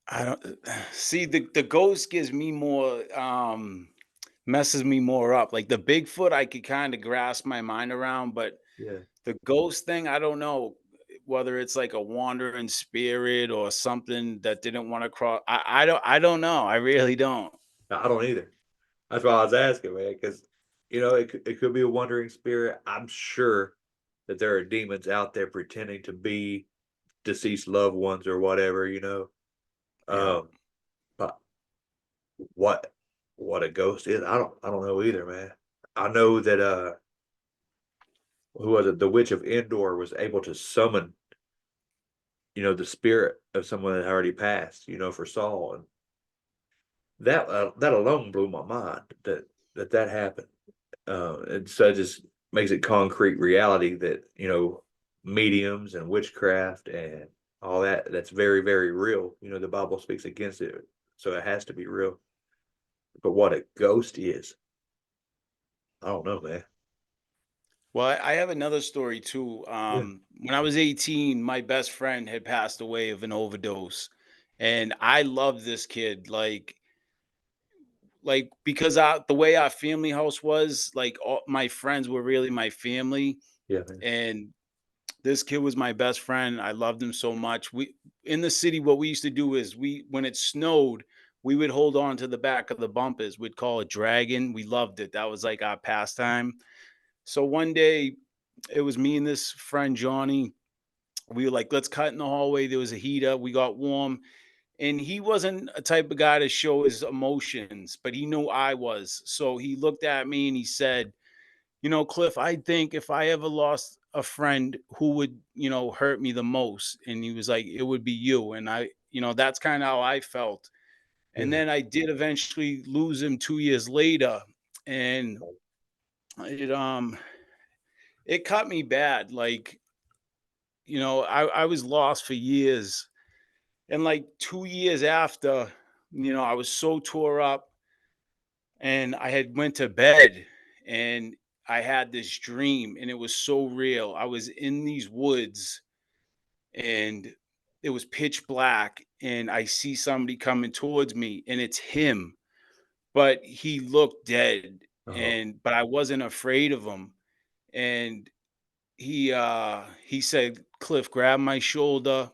I don't see the ghost gives me more messes me more up. Like the Bigfoot, I could kind of grasp my mind around, but Yeah, the ghost thing, I don't know whether it's like a wandering spirit or something that didn't want to cross. I don't know. I really don't. I don't either. That's why I was asking, man, because it could be a wandering spirit. I'm sure that there are demons out there pretending to be deceased loved ones or whatever. Yeah. Um, but what what a ghost is, I don't know either, man. I know that who was it? The Witch of Endor was able to summon, the spirit of someone that had already passed, for Saul, and that alone blew my mind that happened. And so it just makes it concrete reality that mediums and witchcraft and all that's very very real. The Bible speaks against it, so it has to be real. But what a ghost is, I don't know, man. Well, I have another story too. Yeah, When I was 18, my best friend had passed away of an overdose, and I loved this kid. Like because the way our family house was, like all my friends were really my family, yeah, man. and This kid was my best friend. I loved him so much. We in the city, what we used to do is when it snowed, we would hold on to the back of the bumpers. We'd call it dragging. We loved it. That was like our pastime. So one day, it was me and this friend Johnny. We were like, let's cut in the hallway. There was a heater. We got warm. And he wasn't a type of guy to show his emotions, but he knew I was. So he looked at me and he said, Cliff, I think if I ever lost a friend, who would, hurt me the most? And he was like, it would be you. And that's kind of how I felt. And Yeah. then I did eventually lose him 2 years later. And it cut me bad. Like, I was lost for years. And like 2 years after, I was so tore up and I had went to bed and I had this dream and it was so real. I was in these woods and it was pitch black and I see somebody coming towards me and it's him, but he looked dead Oh, but I wasn't afraid of him. And he said, "Cliff, grab my shoulder."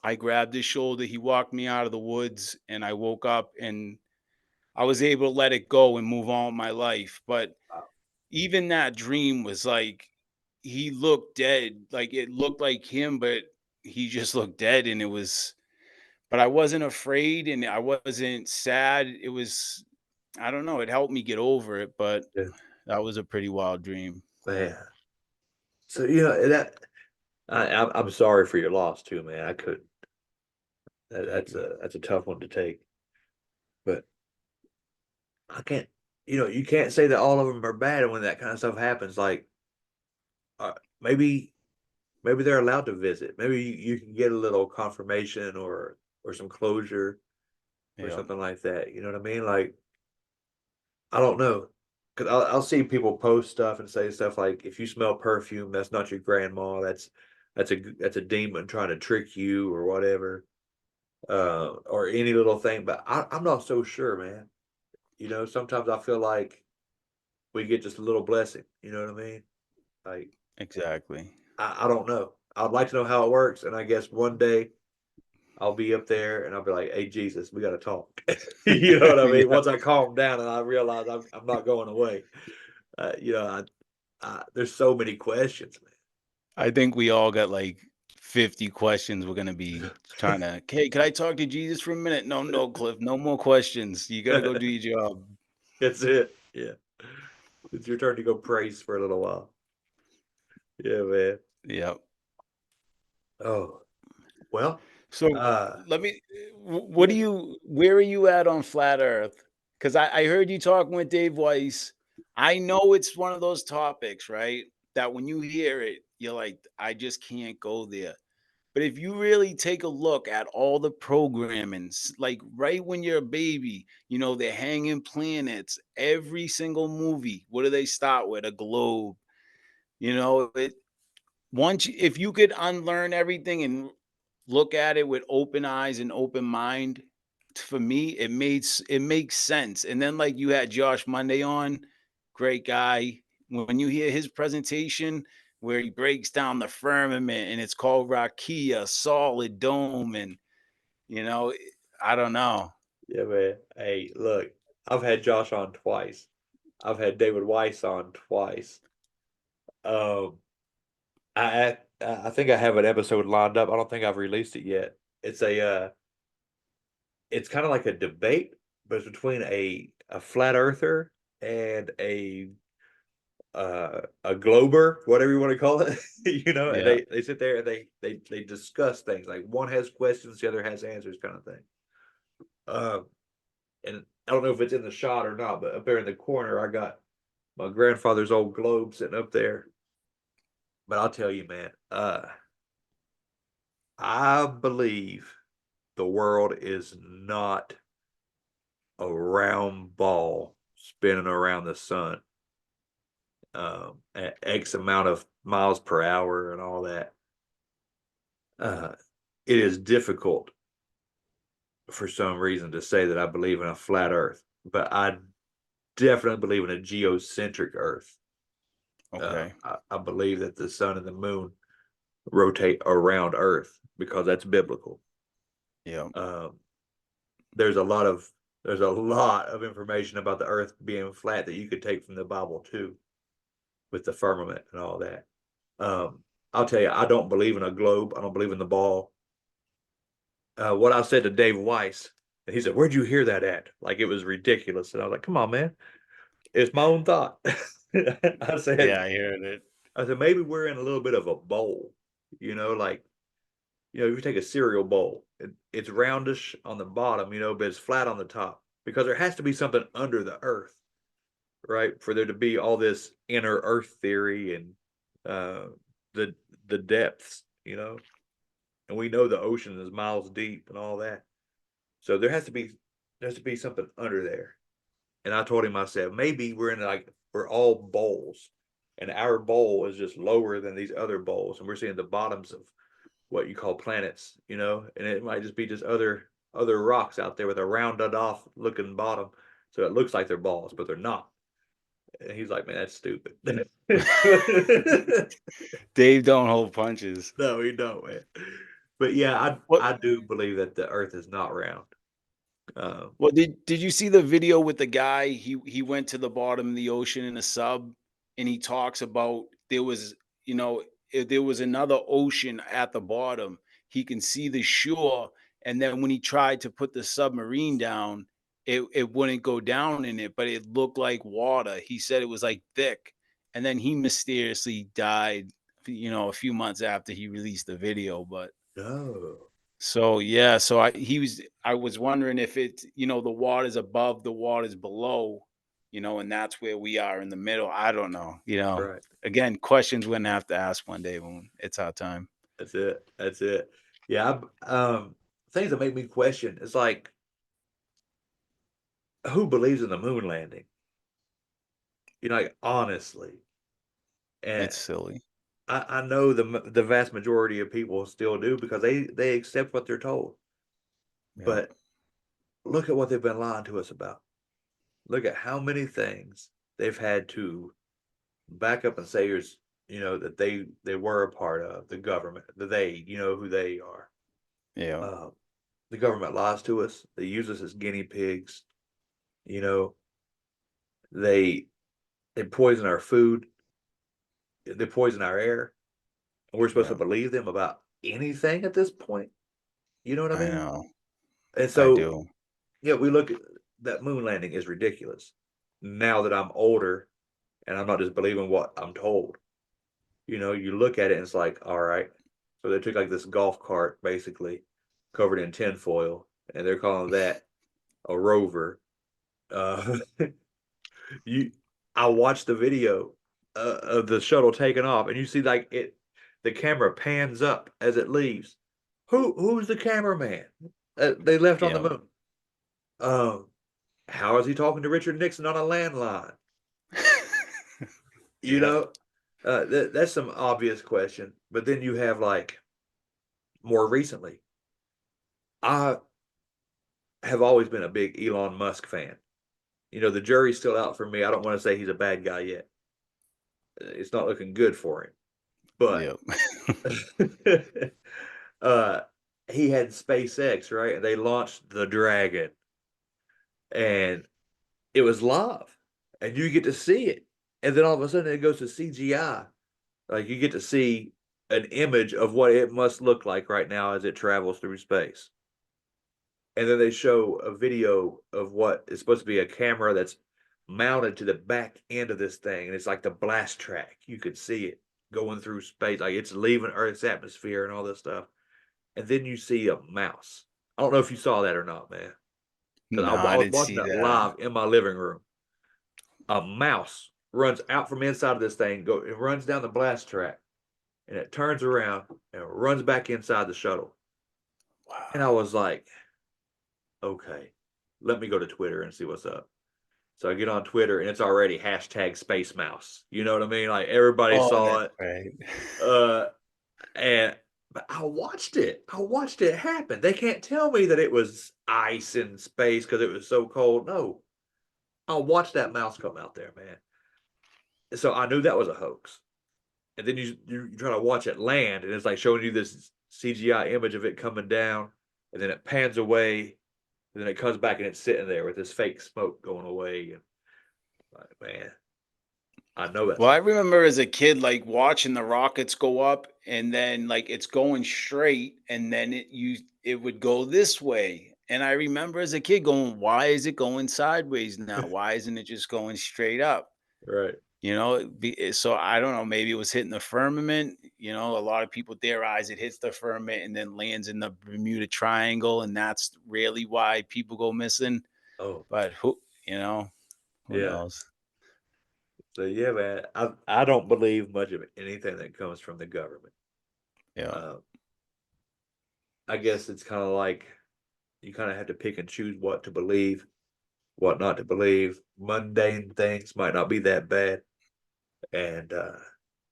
I grabbed his shoulder. He walked me out of the woods and I woke up and I was able to let it go and move on with my life. But wow. even that dream was like he looked dead. Like it looked like him, but he just looked dead. And it was, but I wasn't afraid and I wasn't sad. It was, I don't know, it helped me get over it, but Yeah, that was a pretty wild dream. man. So that I'm sorry for your loss too, man. I couldn't. Thank you. That's a tough one to take, but I can't. You can't say that all of them are bad when that kind of stuff happens. Like, uh, maybe maybe they're allowed to visit. Maybe you can get a little confirmation or some closure or Yeah. something like that. You know what I mean? Like, I don't know, because I'll see people post stuff and say stuff like, "If you smell perfume, that's not your grandma. That's a demon trying to trick you or whatever." Or any little thing. But I'm not so sure, man. Sometimes I feel like we get just a little blessing. You know what I mean? Like, Exactly. I don't know. I'd like to know how it works, and I guess one day I'll be up there and I'll be like, "Hey, Jesus, we got to talk." You know what I mean? Yeah. Once I calm down and I realize I'm not going away. There's so many questions, I think we all got like 50 questions we're gonna be trying to. Hey, could I talk to Jesus for a minute? No, no, Cliff, no more questions. You gotta go man. do your job. That's it. Yeah, it's your turn to go praise for a little while. Yeah, man. Yep. Oh, well, So uh, let me. What do yeah, you? Where are you at on flat Earth? Because I heard you talking with Dave Weiss. I know it's one of those topics, right? That when you hear it, you're like, I just can't go there. But if you really take a look at all the programming, like right when you're a baby, they're hanging planets. Every single movie, what do they start with? A globe. It if you could unlearn everything and look at it with open eyes and open mind, for me, it makes sense. And then like you had Josh Monday on, great guy. When you hear his presentation where he breaks down the firmament and it's called Rakia, solid dome, and you know, I don't know. yeah, man. Hey, look, I've had Josh on twice. I've had David Weiss on twice. Um, I think I have an episode lined up. I don't think I've released it yet. It's kind of like a debate, but it's between a flat earther and a glober, whatever you want to call it. And Yeah. they sit there and they discuss things. Like one has questions, the other has answers, kind of thing. Um, and I don't know if it's in the shot or not, but up there in the corner, I got my grandfather's old globe sitting up there. But I'll tell you, man, I believe the world is not a round ball spinning around the sun at X amount of miles per hour and all that. Uh, it is difficult for some reason to say that I believe in a flat Earth, but I definitely believe in a geocentric Earth. Okay. I believe that the sun and the moon rotate around Earth because that's biblical. Yeah. Um, there's a lot of information about the Earth being flat that you could take from the Bible too, with the firmament and all that. I'll tell you, I don't believe in a globe. I don't believe in the ball. What I said to Dave Weiss, and he said, "Where'd you hear that at?" Like it was ridiculous, and I was like, "Come on, man, it's my own thought." I said, Yeah, I heard it. I said maybe we're in a little bit of a bowl, like if you take a cereal bowl, it's roundish on the bottom, but it's flat on the top because there has to be something under the earth, right? For there to be all this inner earth theory and uh, the the depths, and we know the ocean is miles deep and all that. So there has to be something under there. And I told him, I said, maybe we're all bowls, and our bowl is just lower than these other bowls, and we're seeing the bottoms of what you call planets, and it might just be just other rocks out there with a rounded off looking bottom, so it looks like they're balls, but they're not. And he's like, man, that's stupid. Dave don't hold punches. No, we don't, man. But yeah, What I do believe that the Earth is not round. Um, Well, did you see the video with the guy? He went to the bottom of the ocean in a sub, and he talks about there was, if there was another ocean at the bottom. He can see the shore, and then when he tried to put the submarine down, it wouldn't go down in it, but it looked like water. He said it was like thick, and then he mysteriously died, a few months after he released the video. But no, so yeah, so I was wondering if it's, the water's above, the water's below, and that's where we are in the middle. I don't know. right. Again, questions we're gonna have to ask one day when it's our time. That's it. That's it. Yeah. Things that make me question. It's like, who believes in the moon landing? Like honestly, and It's silly. I know the vast majority of people still do because they accept what they're told. Yeah. But look at what they've been lying to us about. Look at how many things they've had to back up and say, here's, that they were a part of the government, that who they are. Yeah. Uh, the government lies to us. They use us as guinea pigs. You know, they they poison our food. They poison our air. And we're supposed to Yeah. believe them about anything at this point. You know what I I mean? know. And I so, do. yeah, we look at that moon landing is ridiculous. Now that I'm older and I'm not just believing what I'm told, you look at it and it's like, all right. So they took like this golf cart basically covered in tinfoil and they're calling that a rover. Uh, you, I watched the video of the shuttle taking off and you see like the camera pans up as it leaves. Who's the cameraman? They left on the Yeah. moon. Um, how is he talking to Richard Nixon on a landline? You Yeah. know, that's some obvious question. But then you have like more recently, I have always been a big Elon Musk fan. The jury's still out for me. I don't want to say he's a bad guy yet. It's not looking good for him. But Yeah. uh, he had SpaceX, right? And they launched the Dragon, and it was live, and you get to see it. And then all of a sudden, it goes to CGI. Like you get to see an image of what it must look like right now as it travels through space. And then they show a video of what is supposed to be a camera that's mounted to the back end of this thing, and it's like the blast track. You could see it going through space, like it's leaving Earth's atmosphere and all this stuff. And then you see a mouse. I don't know if you saw that or not, man, because I No, I was didn't watching see that that. live in my living room. A mouse runs out from inside of this thing, it runs down the blast track, and it turns around and runs back inside the shuttle. And I Wow. was like, okay, let me go to Twitter and see what's up. So I get on Twitter and it's already hashtag space mouse. You know what I mean? Like everybody Oh, saw that's it. right. Uh and but I watched it. I watched it happen. They can't tell me that it was ice in space because it was so cold. No. I watched that mouse come out there, man. So I knew that was a hoax. and then you try to watch it land, and it's like showing you this CGI image of it coming down, and then it pans away, and then it comes back and it's sitting there with this fake smoke going away. And like, man, I know that's Well, I remember as a kid, like watching the rockets go up, and then like it's going straight, and then it would go this way. And I remember as a kid going, "Why is it going sideways now? Why isn't it just going straight up?" right, So I don't know. Maybe it was hitting the firmament. A lot of people theorize it hits the firmament and then lands in the Bermuda Triangle, and that's really why people go missing. oh But who yeah. knows? So yeah, man, I don't believe much of anything that comes from the government. Yeah, Uh, I guess it's kind of like you kind of have to pick and choose what to believe, what not to believe. Mundane things might not be that bad. And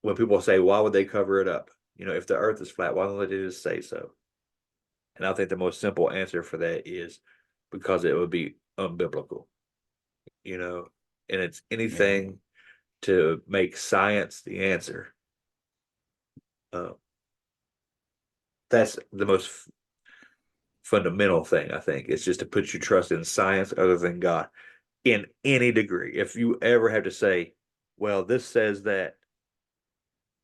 when people say, why would they cover it up? If the earth is flat, why don't they just say so? And I think the most simple answer for that is because it would be unbiblical, you know, and it's yeah, anything to make science the answer. Uh, that's the most fundamental thing, I think. It's just to put your trust in science other than God in any degree. If you ever have to say, well, this says that,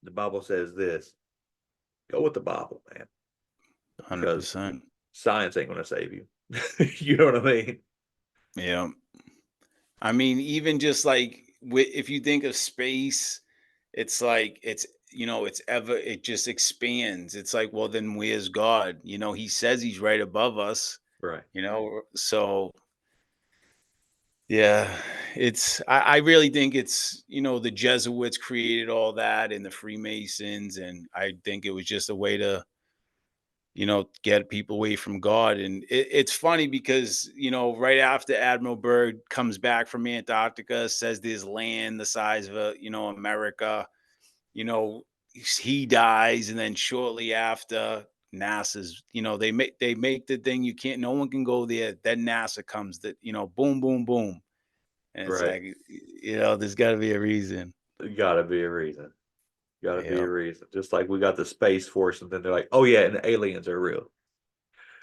the Bible says this, go with the Bible, man, because 100%. science ain't going to save you. You know what I mean? Yeah. I mean, even just like if you think of space, it's like it just expands. It's like, well, then where's God? He says he's right above us, Right. so yeah, I really think it's, the Jesuits created all that and the Freemasons, and I think it was just a way to, get people away from God. And it's funny because, right after Admiral Byrd comes back from Antarctica, says there's land the size of America, you know, he dies, and then shortly after NASA's, they make the thing you can't, no one can go there. Then NASA comes, that, boom, boom, boom. And it's Right. like, there's gotta be a reason. Gotta be a reason. Gotta be a Yeah. reason. Just like we got the Space Force, and then they're like, oh, yeah, and the aliens are real.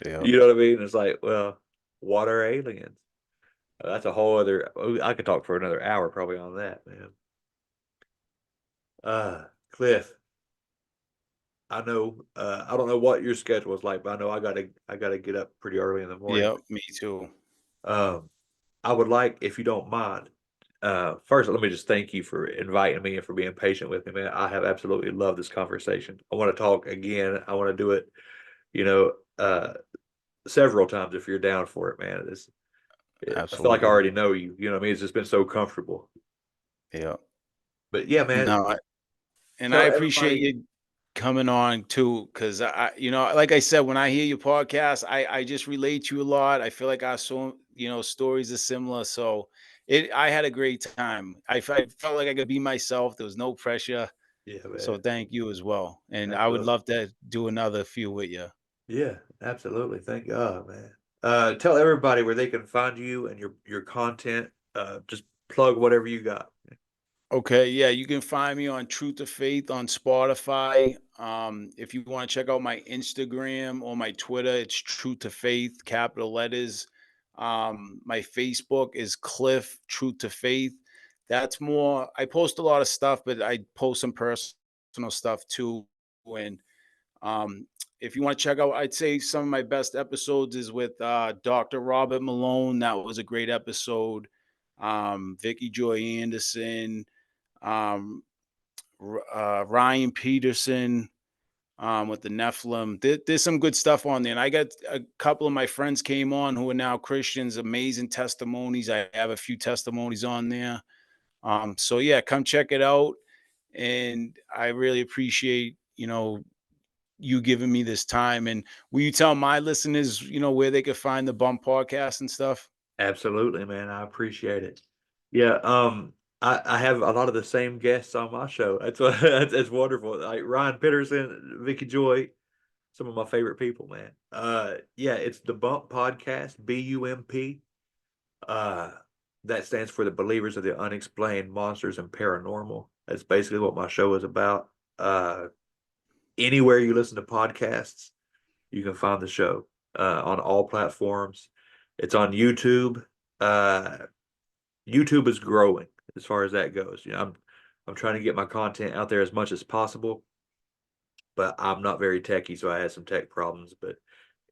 Yeah. You know what I mean? It's like, well, what are aliens? That's a whole other. I could talk for another hour probably on that, man. Cliff, I know. I don't know what your schedule is like, but I know I gotta get up pretty early in the morning. Yeah, me too. Um, I would like, if you don't mind, first let me just thank you for inviting me and for being patient with me, man. I have absolutely loved this conversation. I want to talk again. I want to do it, you know, uh, several times if you're down for it, man. I feel like I Absolutely. already know you. You know what I mean? It's just been so comfortable. Yeah. But yeah, man, No, and I tell appreciate everybody. you coming on too, because like I said, when I hear your podcast, I just relate to you a lot. I feel like our stories are similar. So I had a great time. I felt like I could be myself. There was no pressure. Yeah, So man. thank you as well. And I would Absolutely. love to do another few with you. Yeah, absolutely. Thank God, man. Tell everybody where they can find you and your content. Just plug whatever you got. Okay, yeah, you can find me on Truth to Faith on Spotify. If you want to check out my Instagram or my Twitter, it's Truth to Faith, capital letters. My Facebook is Cliff Truth to Faith. That's more. I post a lot of stuff, but I post some personal stuff too. And um, if you want to check out, I'd say some of my best episodes is with Dr. Robert Malone. That was a great episode. Vicky Joy Anderson, um, Ryan Peterson, with the Nephilim. There's some good stuff on there. And I got a couple of my friends came on who are now Christians, amazing testimonies. I have a few testimonies on there. So yeah, come check it out. And I really appreciate, you giving me this time. And will you tell my listeners, where they could find the Bump podcast and stuff? Absolutely, man. I appreciate it. Yeah, I have a lot of the same guests on my show. That's what that's wonderful. Like Ryan Peterson, Vicky Joy, some of my favorite people, man. Yeah, it's the Bump Podcast, BUMP. Uh, that stands for the Believers of the Unexplained Monsters and Paranormal. That's basically what my show is about. Anywhere you listen to podcasts, you can find the show on all platforms. It's on YouTube. YouTube is growing as far as that goes. I'm trying to get my content out there as much as possible, but I'm not very techy, so I had some tech problems. But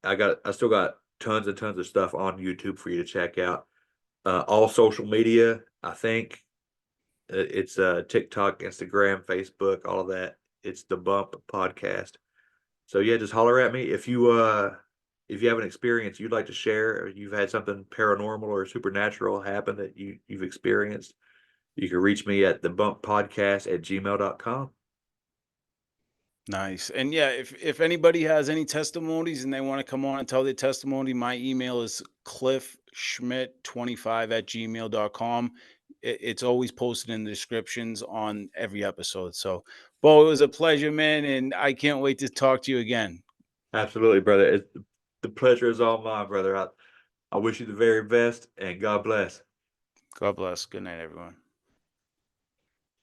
I still got tons and tons of stuff on YouTube for you to check out. All social media, I think it's TikTok, Instagram, Facebook, all of that. It's the Bump Podcast. So yeah, just holler at me if you have an experience you'd like to share, or you've had something paranormal or supernatural happen that you've experienced. You can reach me at thebumppodcast@gmail.com. Nice. And yeah, if anybody has any testimonies and they want to come on and tell their testimony, my email is cliffschmidt25@gmail.com. It's always posted in the descriptions on every episode. So, Bo, it was a pleasure, man. And I can't wait to talk to you again. Absolutely, brother. The pleasure is all mine, brother. I wish you the very best, and God bless. God bless. Good night, everyone.